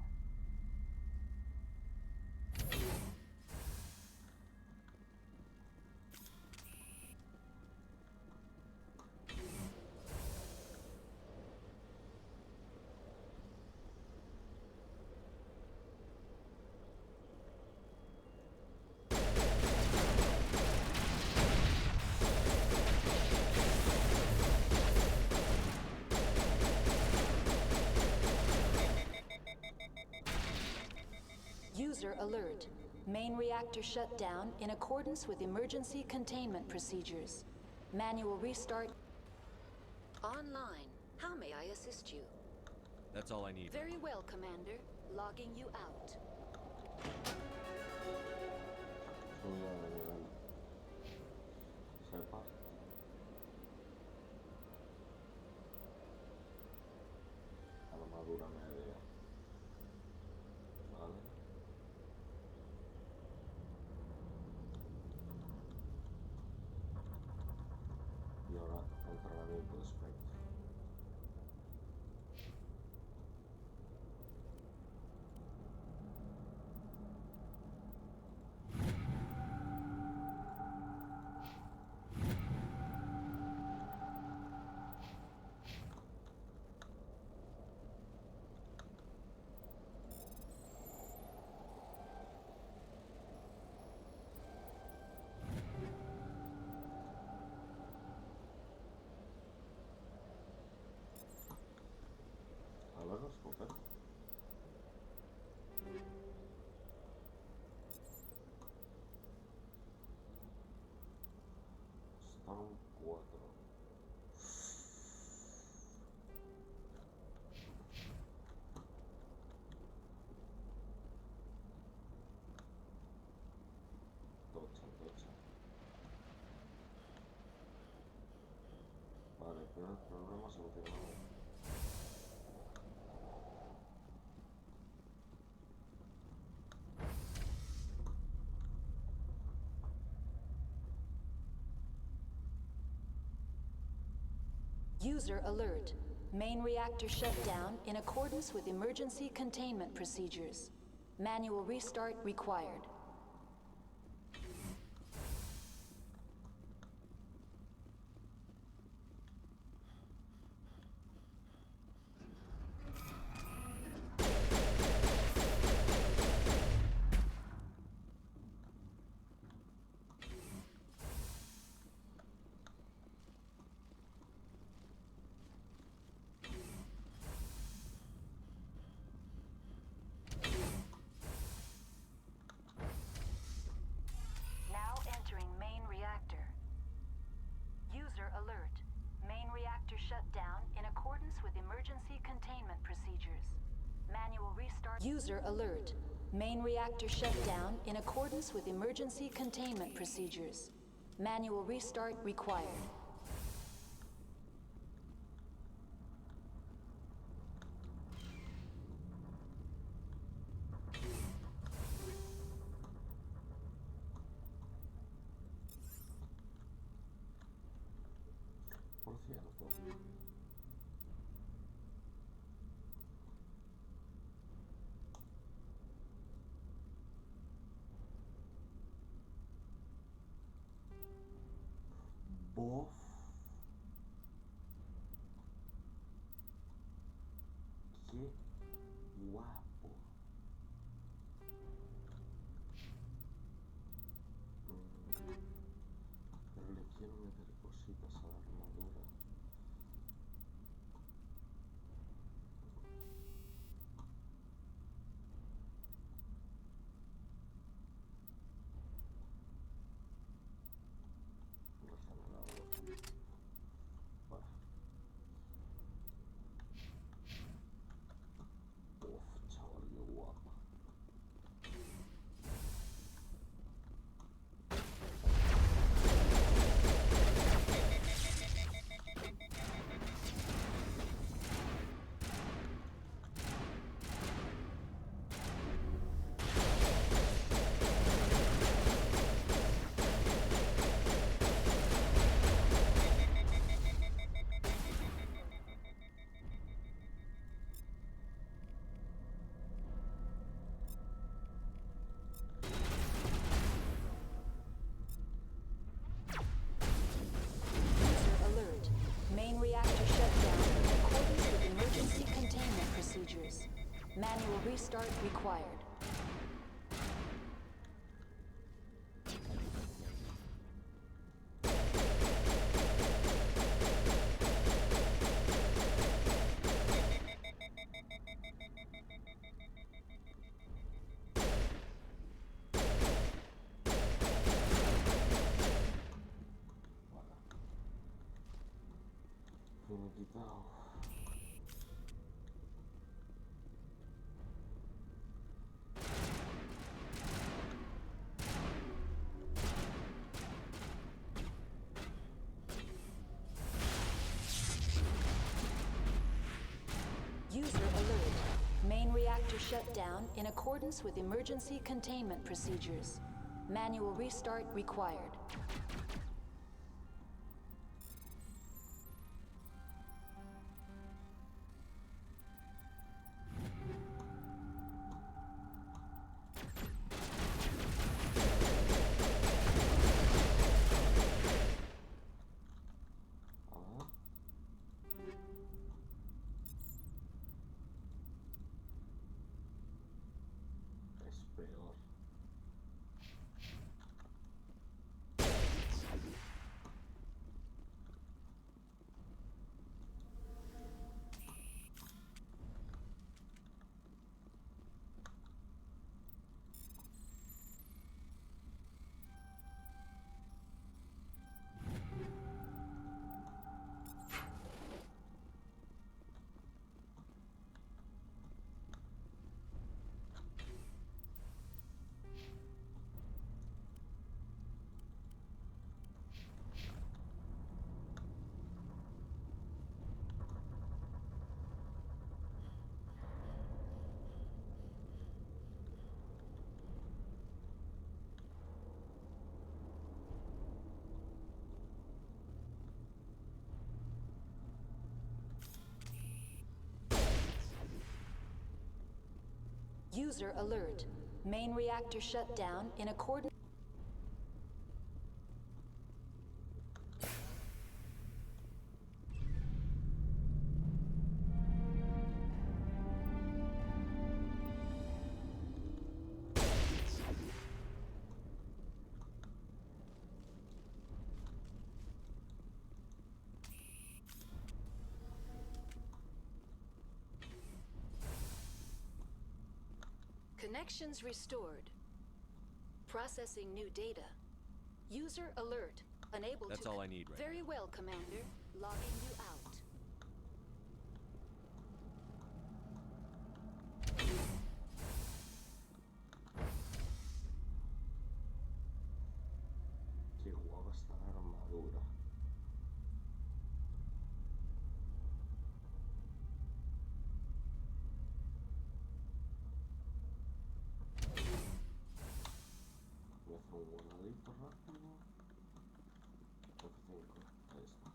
User alert. Main reactor shut down in accordance with emergency containment procedures. Manual restart. Online. How may I assist you? That's all I need. Very well, Commander. Logging you out. Armadura media. Vale. Y ahora entrenamiento de Spectre. A ver, escoger. Están 4. Tocha, tocha. Vale, el primer problema solucionado. User alert. Main reactor shut down in accordance with emergency containment procedures. Manual restart required. Now entering main reactor. User alert. Main reactor shut down in accordance with emergency containment procedures. Manual restart. User alert. Main reactor shut down in accordance with emergency containment procedures. Manual restart required. Por cierto. Bof. Qué guapo. Pero le quiero meter cositas a la armadura. No está nada bueno. Bueno. Uf, chaval, qué guapa. User alert. Main reactor shut down in accordance with emergency containment procedures. Manual restart required. Finiquitado. User alert. Main reactor shut down in accordance with emergency containment procedures. Manual restart required. Es peor. User alert. Main reactor shut down in accordance. Connections restored. Processing new data. User alert. Unable That's to. all I need right Very well, Commander. Logging you out. Qué guapa está la armadura. Voy a hacer un guardadito rápido. F5, ahí está.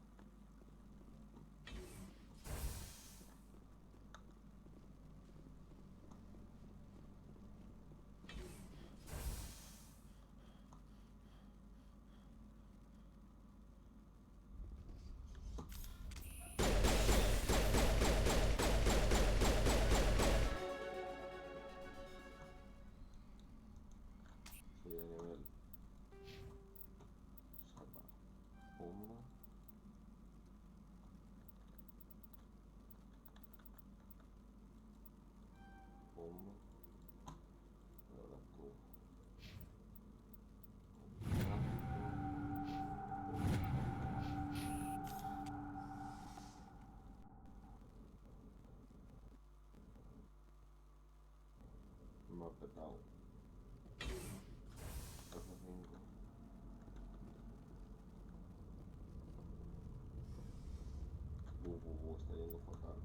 Subí de nivel. Salva. Bomba. Bomba. Y ahora tú. Me ha petado. F5. Está yendo fatal.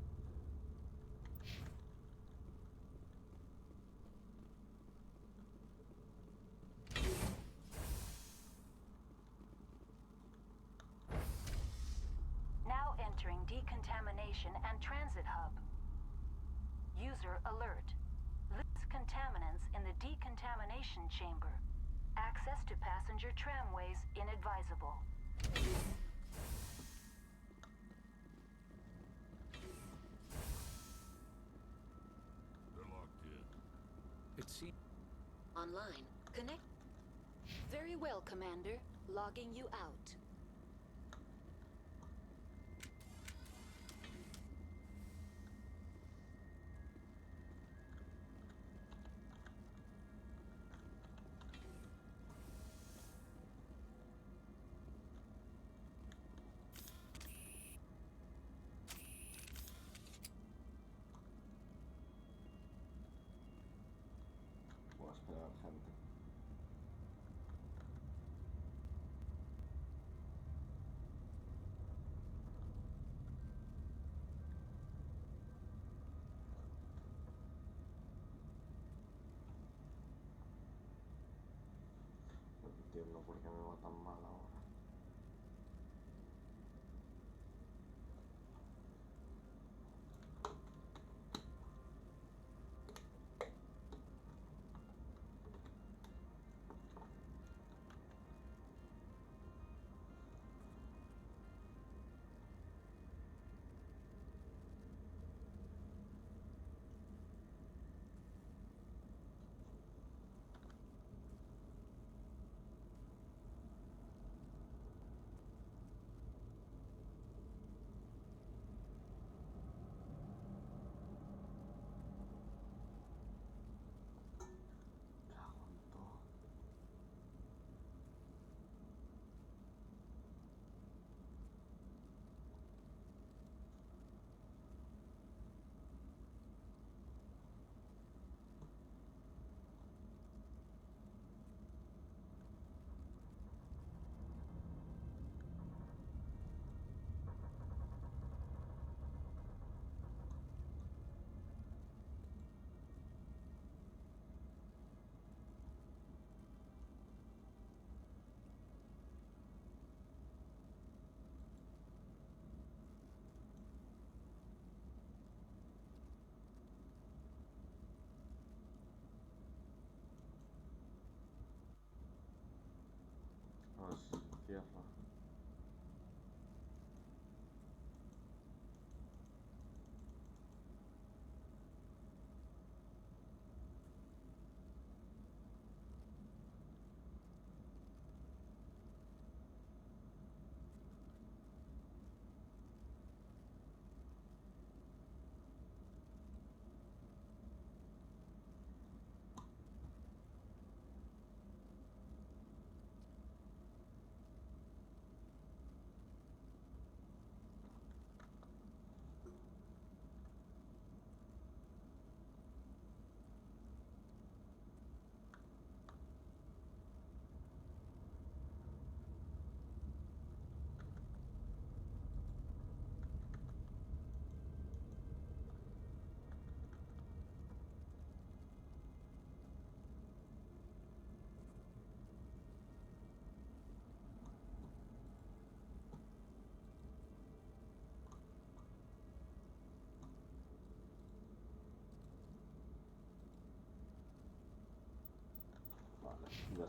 Now entering decontamination and transit hub. User alert. Loose contaminants in the decontamination chamber. Access to passenger tramways inadvisable. They're locked in. It seems. Online. Connect. Very well, Commander. Logging you out. Voy a esperar, gente. No entiendo por qué me va tan mal ahora.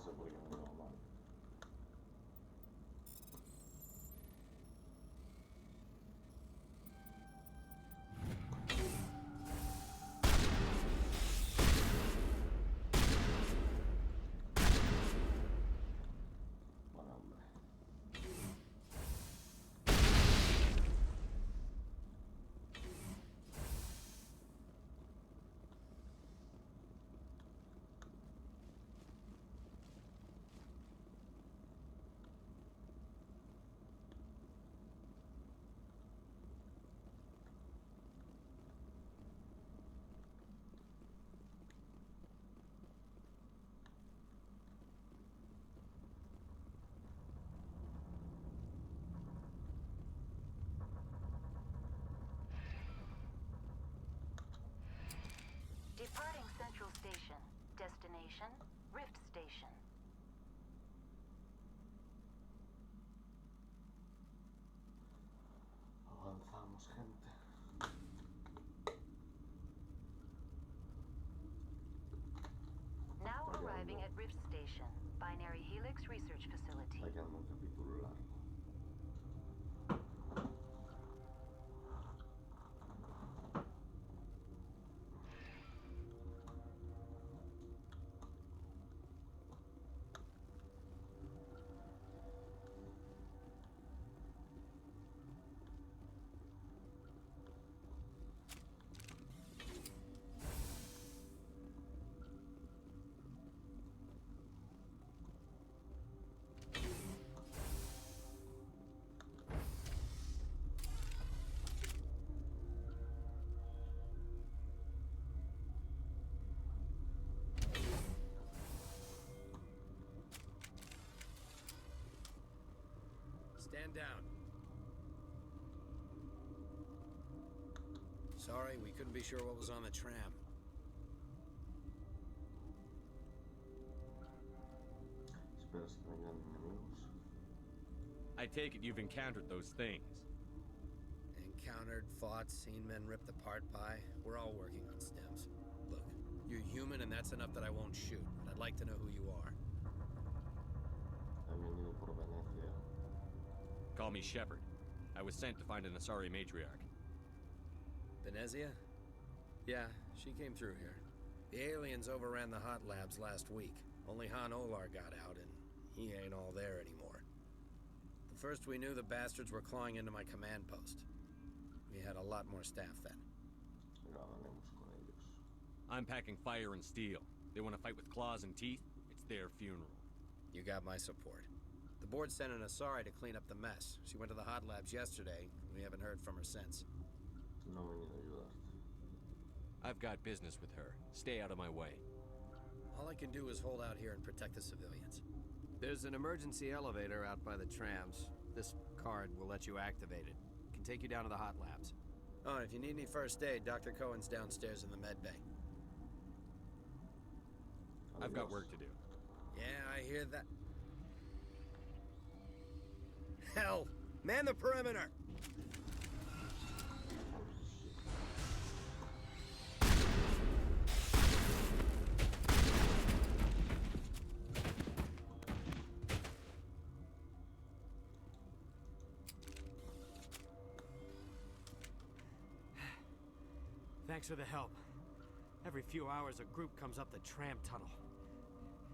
sé por qué me va mal. Bueno, hombre. Departing Central Station. Destination, Rift Station. Avanzamos, gente. Now arriving at Rift Station. Binary Helix Research Facility. Está quedando un capítulo largo. Stand down. Sorry, we couldn't be sure what was on the tram. Espero que tengan enemigos. I take it you've encountered those things. Encountered, fought, seen men ripped apart by. We're all working on stems. Look, you're human and that's enough that I won't shoot, but I'd like to know who you are. He venido por Venecia. Call me Shepard. I was sent to find an Asari matriarch. Venezia? Yeah, she came through here. The aliens overran the hot labs last week. Only Han Olar got out, and he ain't all there anymore. The first we knew, the bastards were clawing into my command post. We had a lot more staff then. I'm packing fire and steel. They want to fight with claws and teeth? It's their funeral. You got my support. The board sent an Asari to clean up the mess. She went to the hot labs yesterday. We haven't heard from her since. No he venido a ayudarte. I've got business with her. Stay out of my way. All I can do is hold out here and protect the civilians. There's an emergency elevator out by the trams. This card will let you activate it. It can take you down to the hot labs. Oh, and if you need any first aid, Dr. Cohen's downstairs in the med bay. I've got work to do. Yeah, I hear that. Hell! Man the perimeter! Thanks for the help. Every few hours, a group comes up the tram tunnel.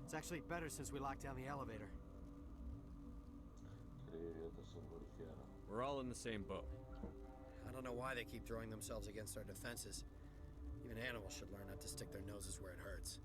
It's actually better since we locked down the elevator. We're all in the same boat. I don't know why they keep throwing themselves against our defenses. Even animals should learn not to stick their noses where it hurts.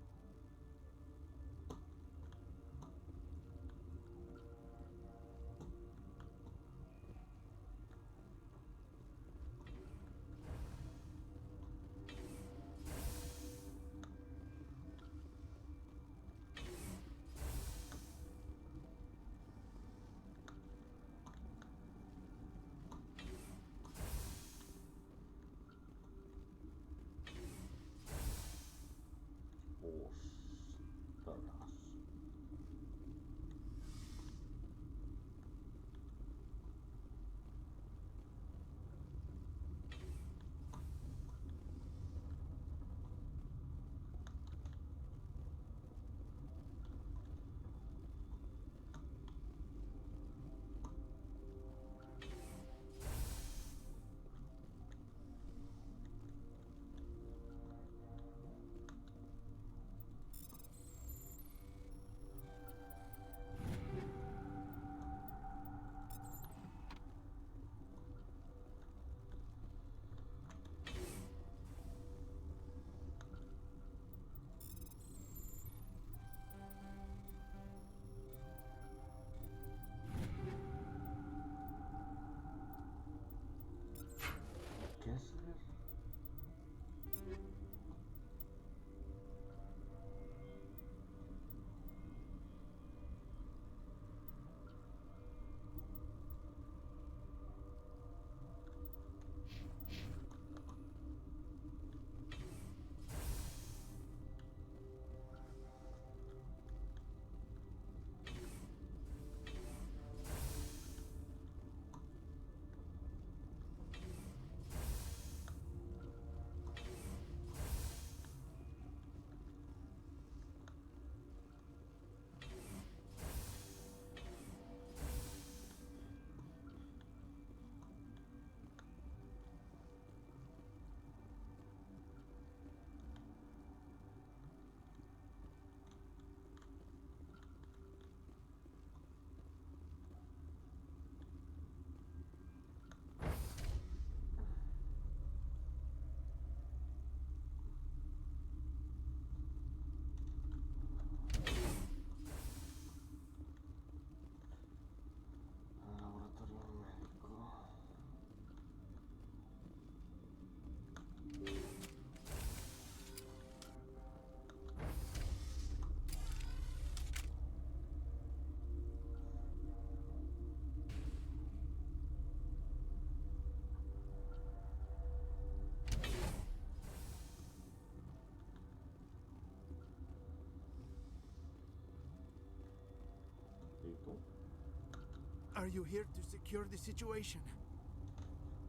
Are you here to secure the situation?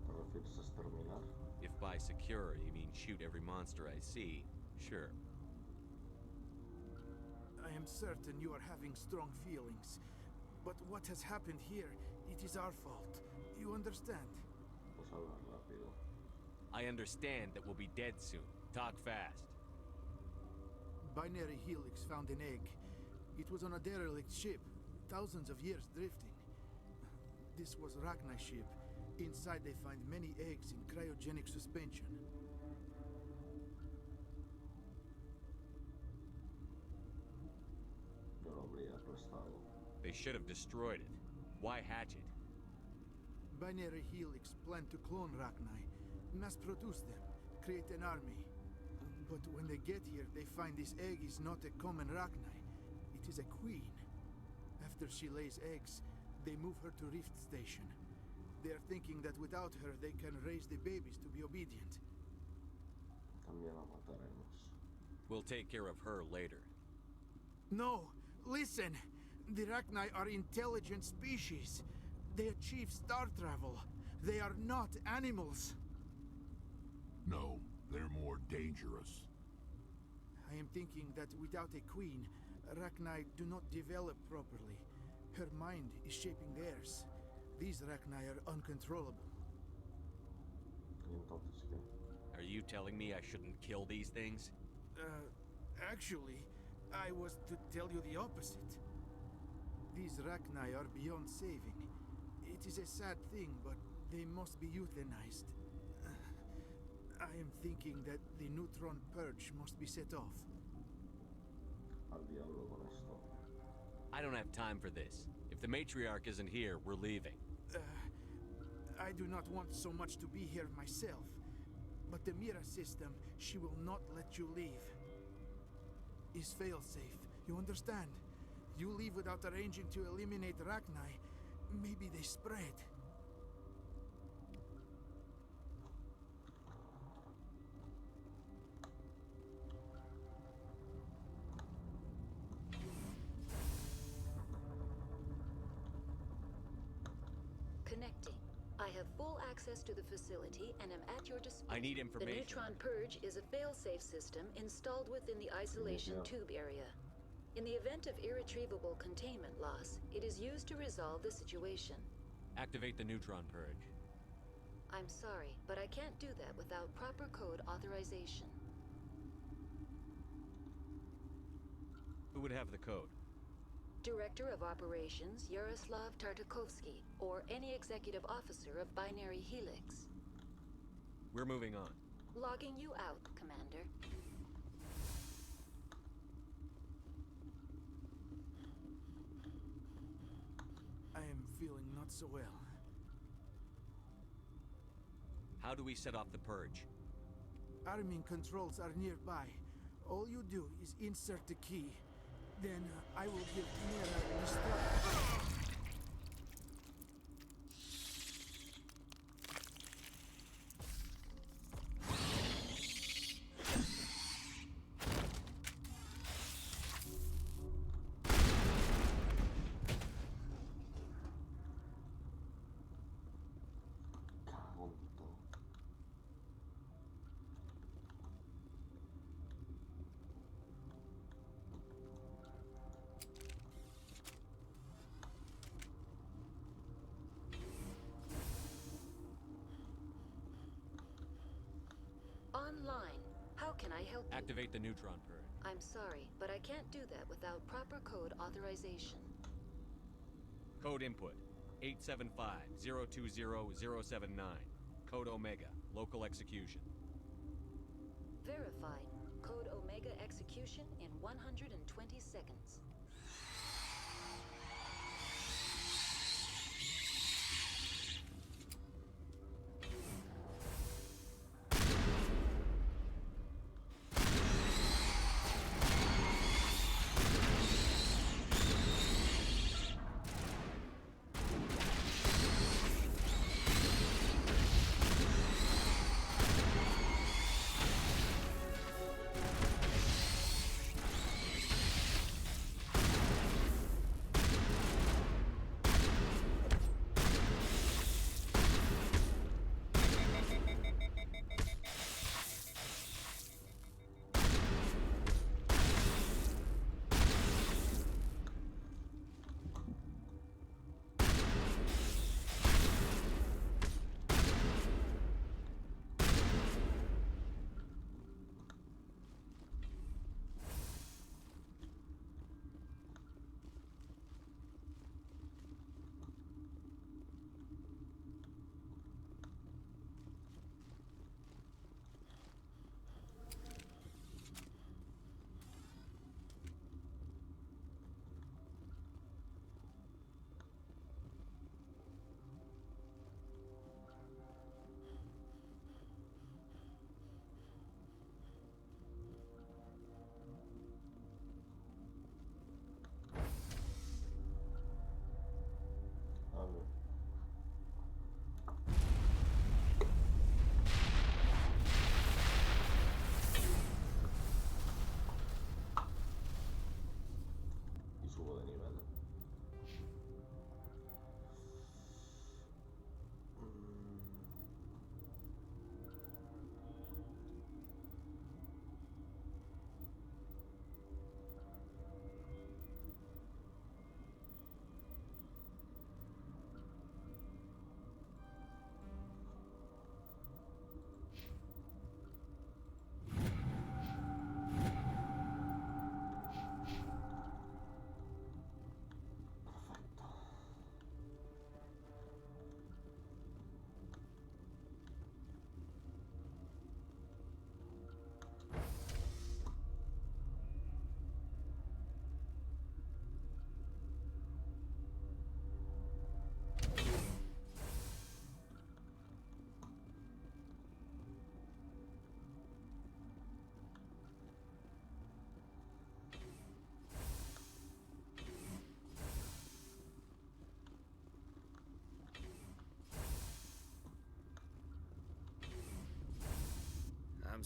¿Te refieres a exterminar? If by secure you mean shoot every monster I see, sure. I am certain you are having strong feelings. But what has happened here, it is our fault. You understand? Pues habla rápido. I understand that we'll be dead soon. Talk fast. Binary Helix found an egg. It was on a derelict ship, thousands of years drifting. This was Rachni's ship. Inside they find many eggs in cryogenic suspension. Yo lo habría aplastado. They should have destroyed it. Why hatch it? Binary Helix planned to clone Rachni, mass-produce them, create an army. But when they get here, they find this egg is not a common Rachni. It is a queen. After she lays eggs, they move her to Rift Station. They are thinking that without her, they can raise the babies to be obedient. También la mataremos. We'll take care of her later. No! Listen! The Rachni are intelligent species. They achieve star travel. They are not animals. No, they're more dangerous. I am thinking that without a queen, Rachni do not develop properly. Her mind is shaping theirs. These Rachni are uncontrollable. ¿Y entonces qué? Are you telling me I shouldn't kill these things? Actually, I was to tell you the opposite. These Rachni are beyond saving. It is a sad thing, but they must be euthanized. I am thinking that the neutron purge must be set off. Al diablo con esto. I don't have time for this. If the matriarch isn't here, we're leaving. I do not want so much to be here myself. But the Mira system, she will not let you leave. Is fail-safe, you understand? You leave without arranging to eliminate Rachni, maybe they spread. Connecting. I have full access to the facility and am at your disposal. I need information. The Neutron Purge is a fail-safe system installed within the isolation tube area. In the event of irretrievable containment loss, it is used to resolve the situation. Activate the neutron purge. I'm sorry, but I can't do that without proper code authorization. Who would have the code? Director of Operations Yaroslav Tartakovsky, or any executive officer of Binary Helix. We're moving on. Logging you out, Commander. I am feeling not so well. How do we set off the purge? Arming controls are nearby. All you do is insert the key. Then I will give Mira instructions. Online. How can I help you? Activate the neutron purge. I'm sorry, but I can't do that without proper code authorization. Code input 875-020-079. Code Omega. Local execution. Verified. Code Omega execution in 120 seconds.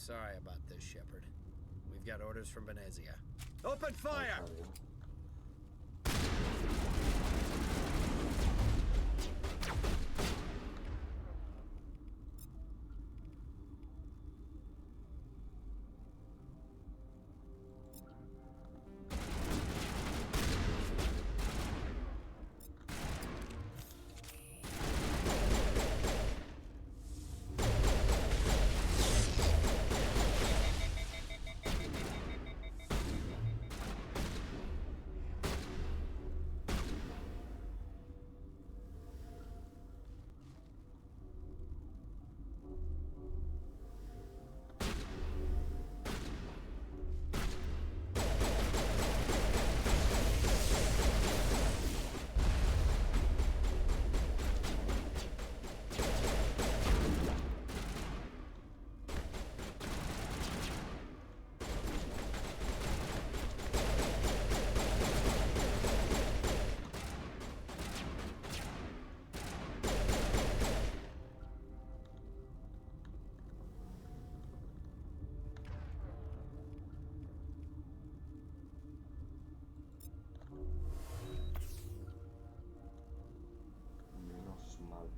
sorry about this, Shepard. We've got orders from Venezia. Open fire! Menos mal.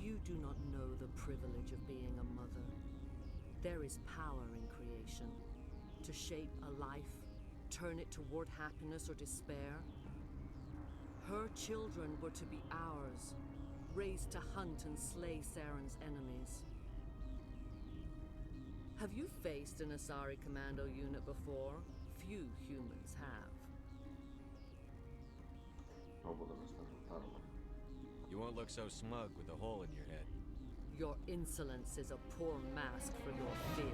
You do not know the privilege of being a mother. There is power in creation. To shape a life, turn it toward happiness or despair. Her children were to be ours, raised to hunt and slay Saren's enemies. Have you faced an Asari commando unit before? Few humans have. You won't look so smug with a hole in your head. Your insolence is a poor mask for your fear.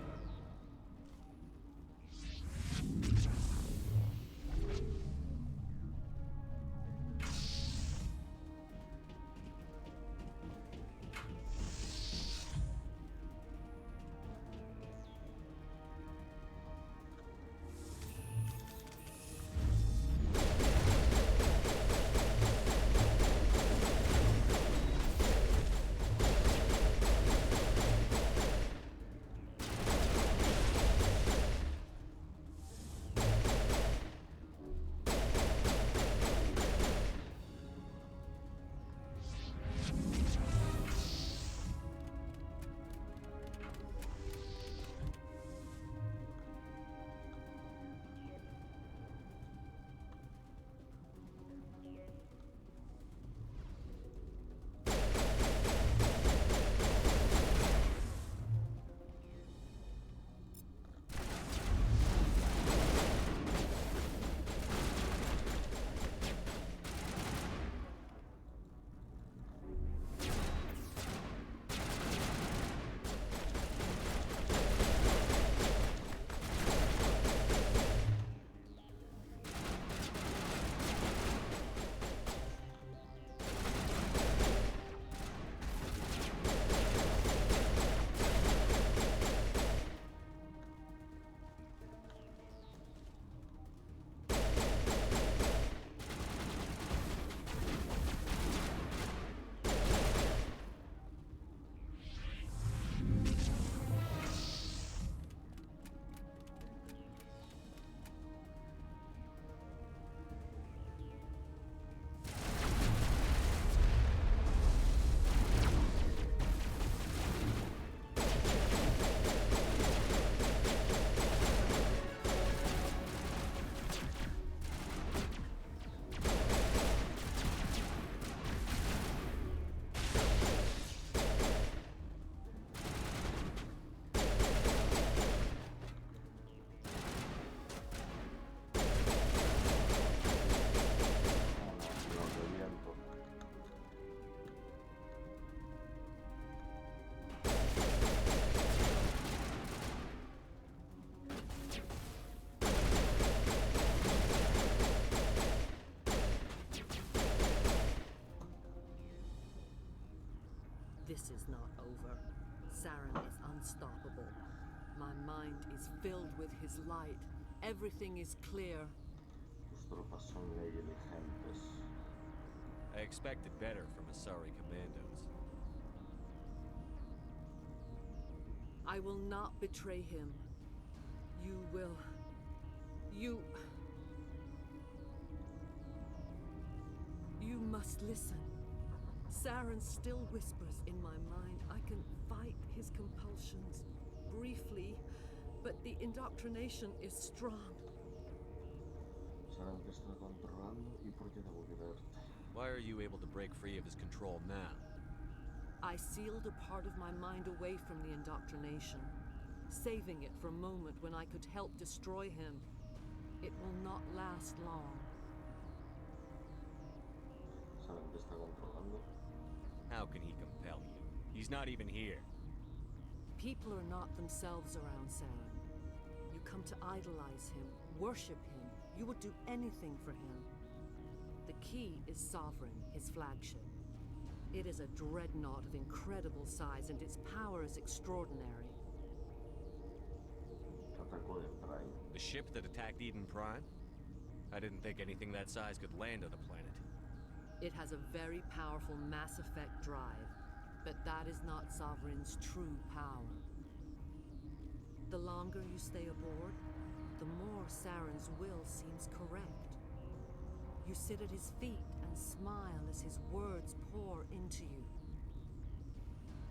This is not over. Saren is unstoppable. My mind is filled with his light. Everything is clear. Tus tropas son ley diligentes. I expected better from Asari commandos. I will not betray him. You will. You must listen. Saren still whispers in my mind. I can fight his compulsions briefly, but the indoctrination is strong. Saren te está controlando y por qué debo quererte. Why are you able to break free of his control now? I sealed a part of my mind away from the indoctrination, saving it for a moment when I could help destroy him. It will not last long. Saren te está controlando. How can he compel you? He's not even here. People are not themselves around Saren. You come to idolize him, worship him. You would do anything for him. The key is Sovereign, his flagship. It is a dreadnought of incredible size, and its power is extraordinary. The ship that attacked Eden Prime? I didn't think anything that size could land on the planet. It has a very powerful Mass Effect drive, but that is not Sovereign's true power. The longer you stay aboard, the more Saren's will seems correct. You sit at his feet and smile as his words pour into you.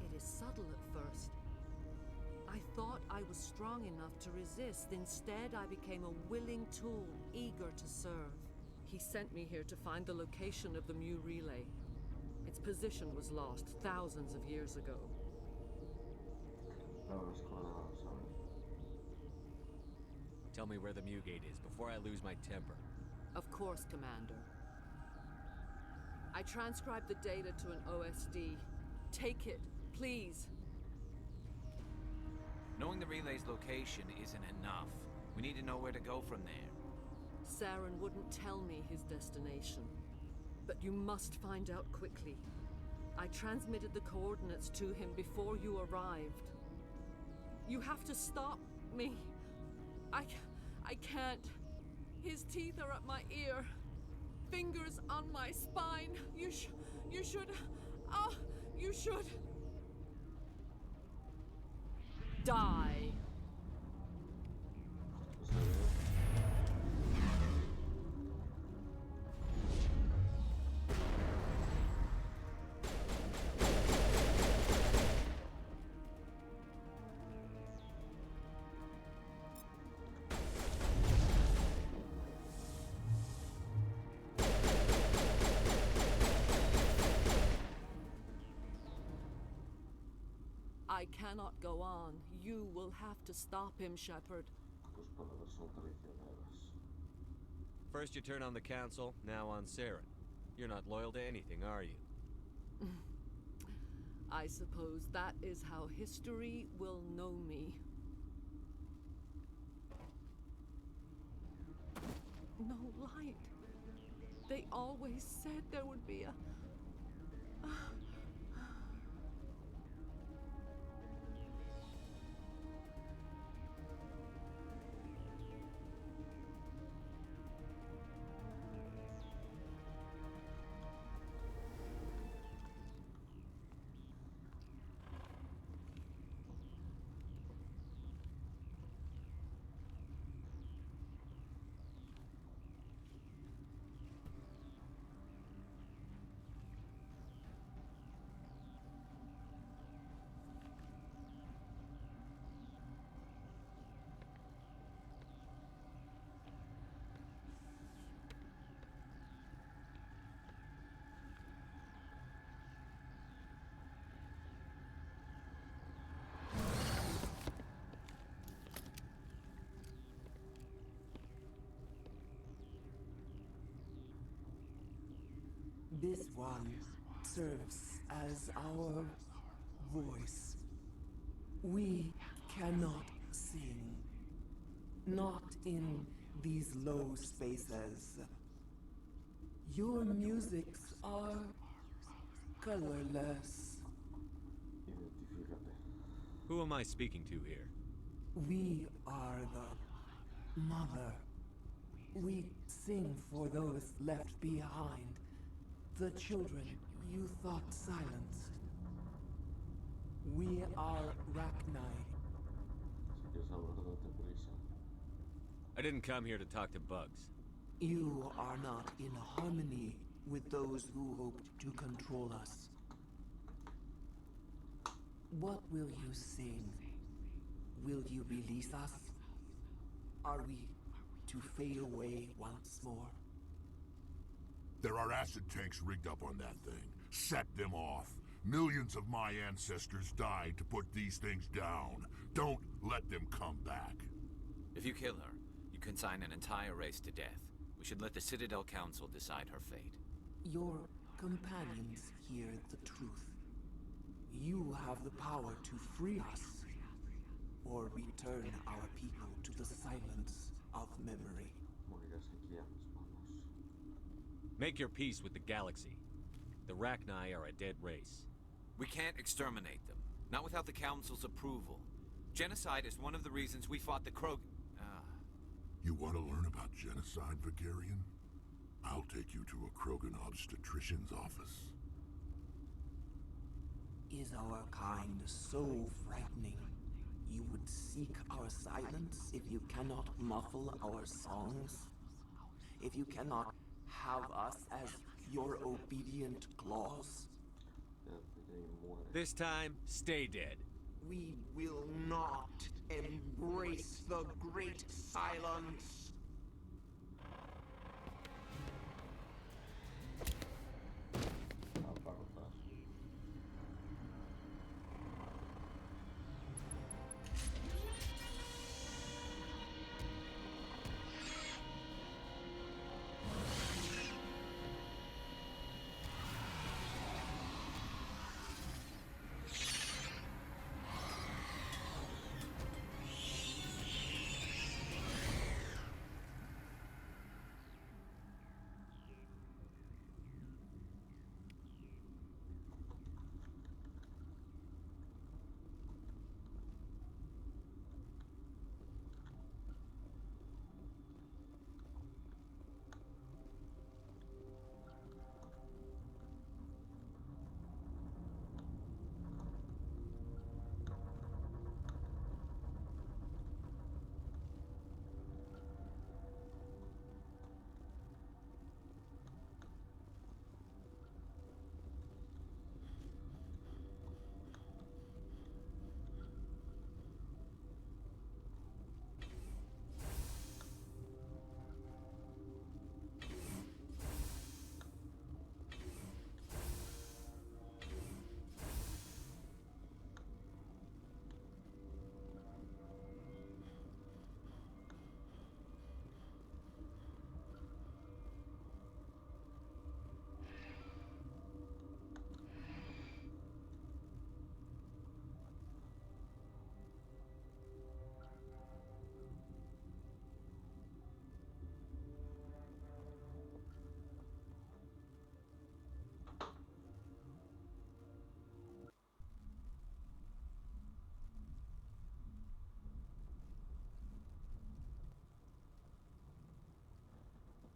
It is subtle at first. I thought I was strong enough to resist. Instead, I became a willing tool, eager to serve. He sent me here to find the location of the Mu relay. Its position was lost thousands of years ago. Tell me where the Mu gate is before I lose my temper. Of course, Commander. I transcribed the data to an OSD. Take it, please. Knowing the relay's location isn't enough. We need to know where to go from there. Saren wouldn't tell me his destination. But you must find out quickly. I transmitted the coordinates to him before you arrived. You have to stop me. I can't. His teeth are at my ear. Fingers on my spine. You should... Die. I cannot go on. You will have to stop him, Shepard. First you turn on the Council, now on Saren. You're not loyal to anything, are you? I suppose that is how history will know me. No light. They always said there would be a... This one serves as our voice. We cannot sing. Not in these low spaces. Your musics are colorless. Who am I speaking to here? We are the Mother. We sing for those left behind. The children you thought silenced. We are Rachni. Si quieres hablar, date prisa. I didn't come here to talk to bugs. You are not in harmony with those who hoped to control us. What will you sing? Will you release us? Are we to fade away once more? There are acid tanks rigged up on that thing. Set them off. Millions of my ancestors died to put these things down. Don't let them come back. If you kill her, you consign an entire race to death. We should let the Citadel Council decide her fate. Your companions hear the truth. You have the power to free us, or return our people to the silence of memory. Morirás aquí a mis manos. Make your peace with the galaxy. The Rachni are a dead race. We can't exterminate them. Not without the Council's approval. Genocide is one of the reasons we fought the Krog... You want to learn about genocide, Vigarian? I'll take you to a Krogan obstetrician's office. Is our kind so frightening? You would seek our silence if you cannot muffle our songs? If you cannot have us as your obedient claws? This time, stay dead. We will not embrace the great silence.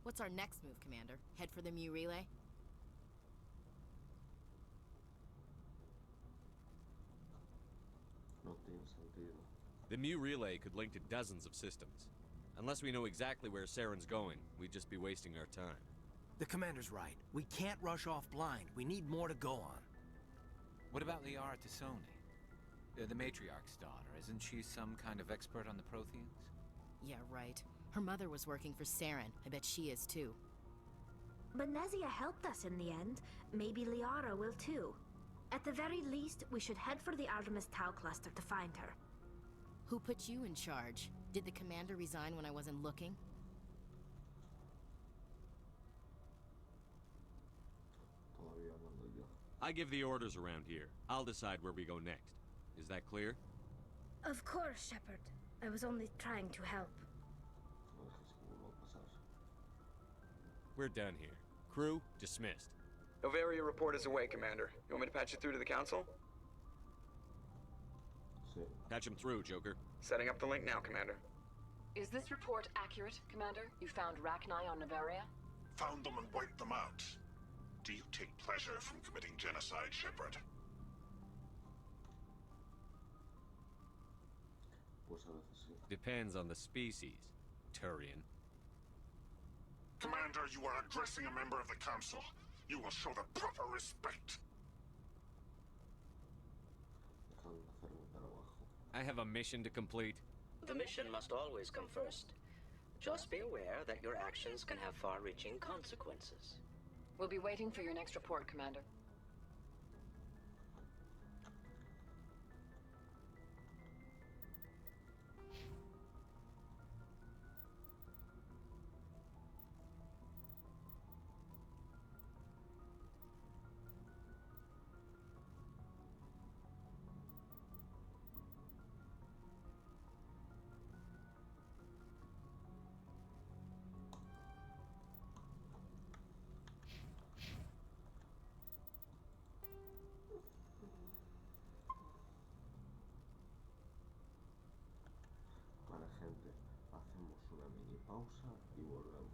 What's our next move, Commander? Head for the Mu Relay? No tiene sentido. The Mu Relay could link to dozens of systems. Unless we know exactly where Saren's going, we'd just be wasting our time. The Commander's right. We can't rush off blind. We need more to go on. What about Liara Tassoni? The Matriarch's daughter. Isn't she some kind of expert on the Protheans? Yeah, right. Her mother was working for Saren. I bet she is too. But Nezia helped us in the end. Maybe Liara will too. At the very least, we should head for the Artemis Tau cluster to find her. Who put you in charge? Did the commander resign when I wasn't looking? Todavía mando yo. I give the orders around here. I'll decide where we go next. Is that clear? Of course, Shepard. I was only trying to help. No dejes que vuelva a pasar. We're done here. Crew, dismissed. Novaria report is away, Commander. You want me to patch it through to the Council? Sí. Sí. Patch him through, Joker. Setting up the link now, Commander. Is this report accurate, Commander? You found Rachni on Nevaria? Found them and wiped them out. Do you take pleasure from committing genocide, Shepard? Pues a veces sí. Depends on the species, Turian. Commander, you are addressing a member of the Council. You will show the proper respect. Dejan de hacer mi trabajo. I have a mission to complete. The mission must always come first. Just be aware that your actions can have far-reaching consequences. We'll be waiting for your next report, Commander. Vale, gente, hacemos una mini pausa y volvemos.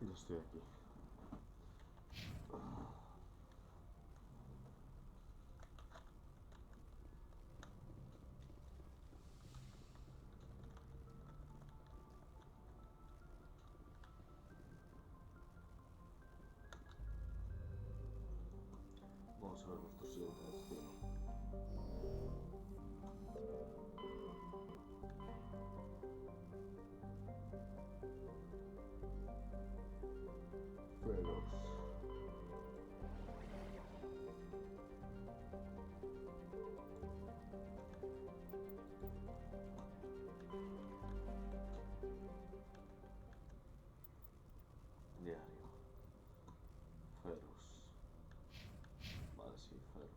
Ya estoy aquí. Vamos a ver nuestro siguiente destino. Feroz. Diario. Feroz. Vale, sí, Feroz.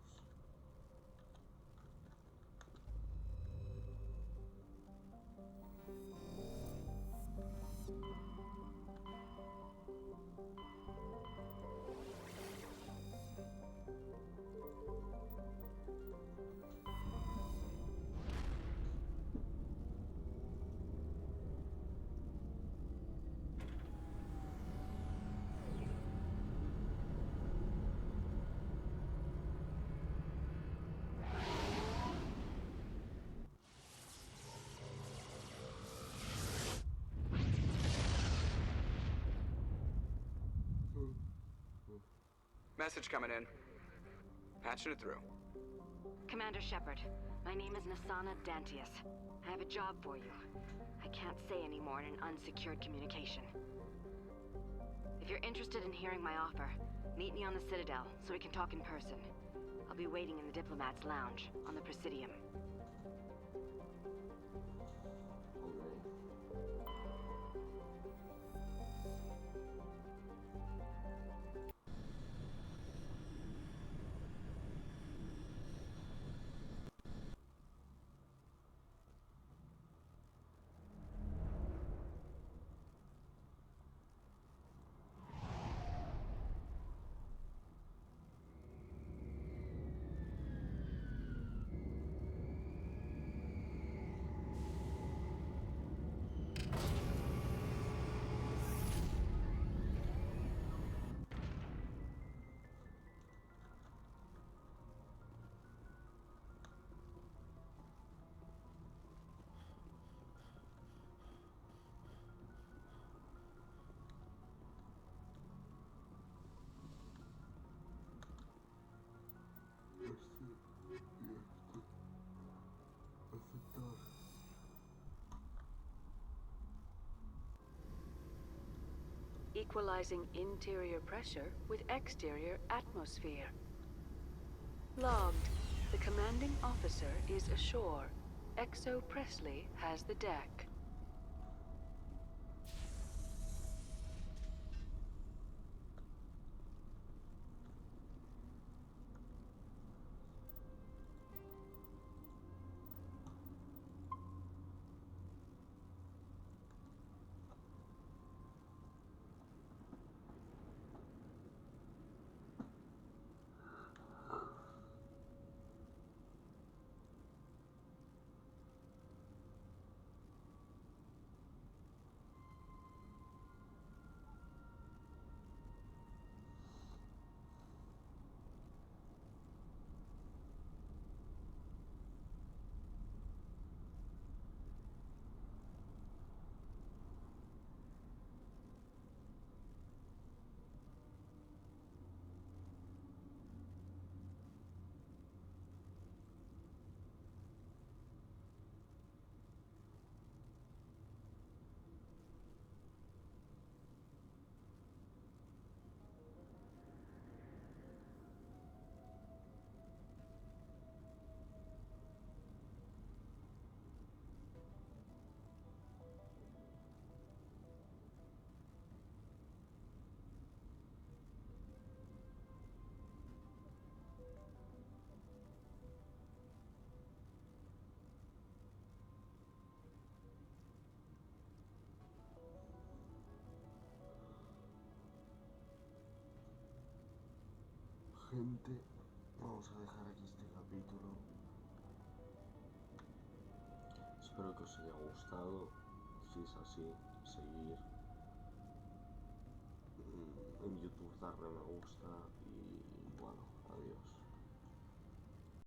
Message coming in. Patching it through. Commander Shepard, my name is Nasana Dantius. I have a job for you. I can't say any more in an unsecured communication. If you're interested in hearing my offer, meet me on the Citadel so we can talk in person. I'll be waiting in the Diplomat's Lounge on the Presidium. Equalizing interior pressure with exterior atmosphere. Logged. The commanding officer is ashore. Exo Presley has the deck. Gente, vamos a dejar aquí este capítulo. Espero que os haya gustado. Si es así, seguir. en YouTube, dar me gusta,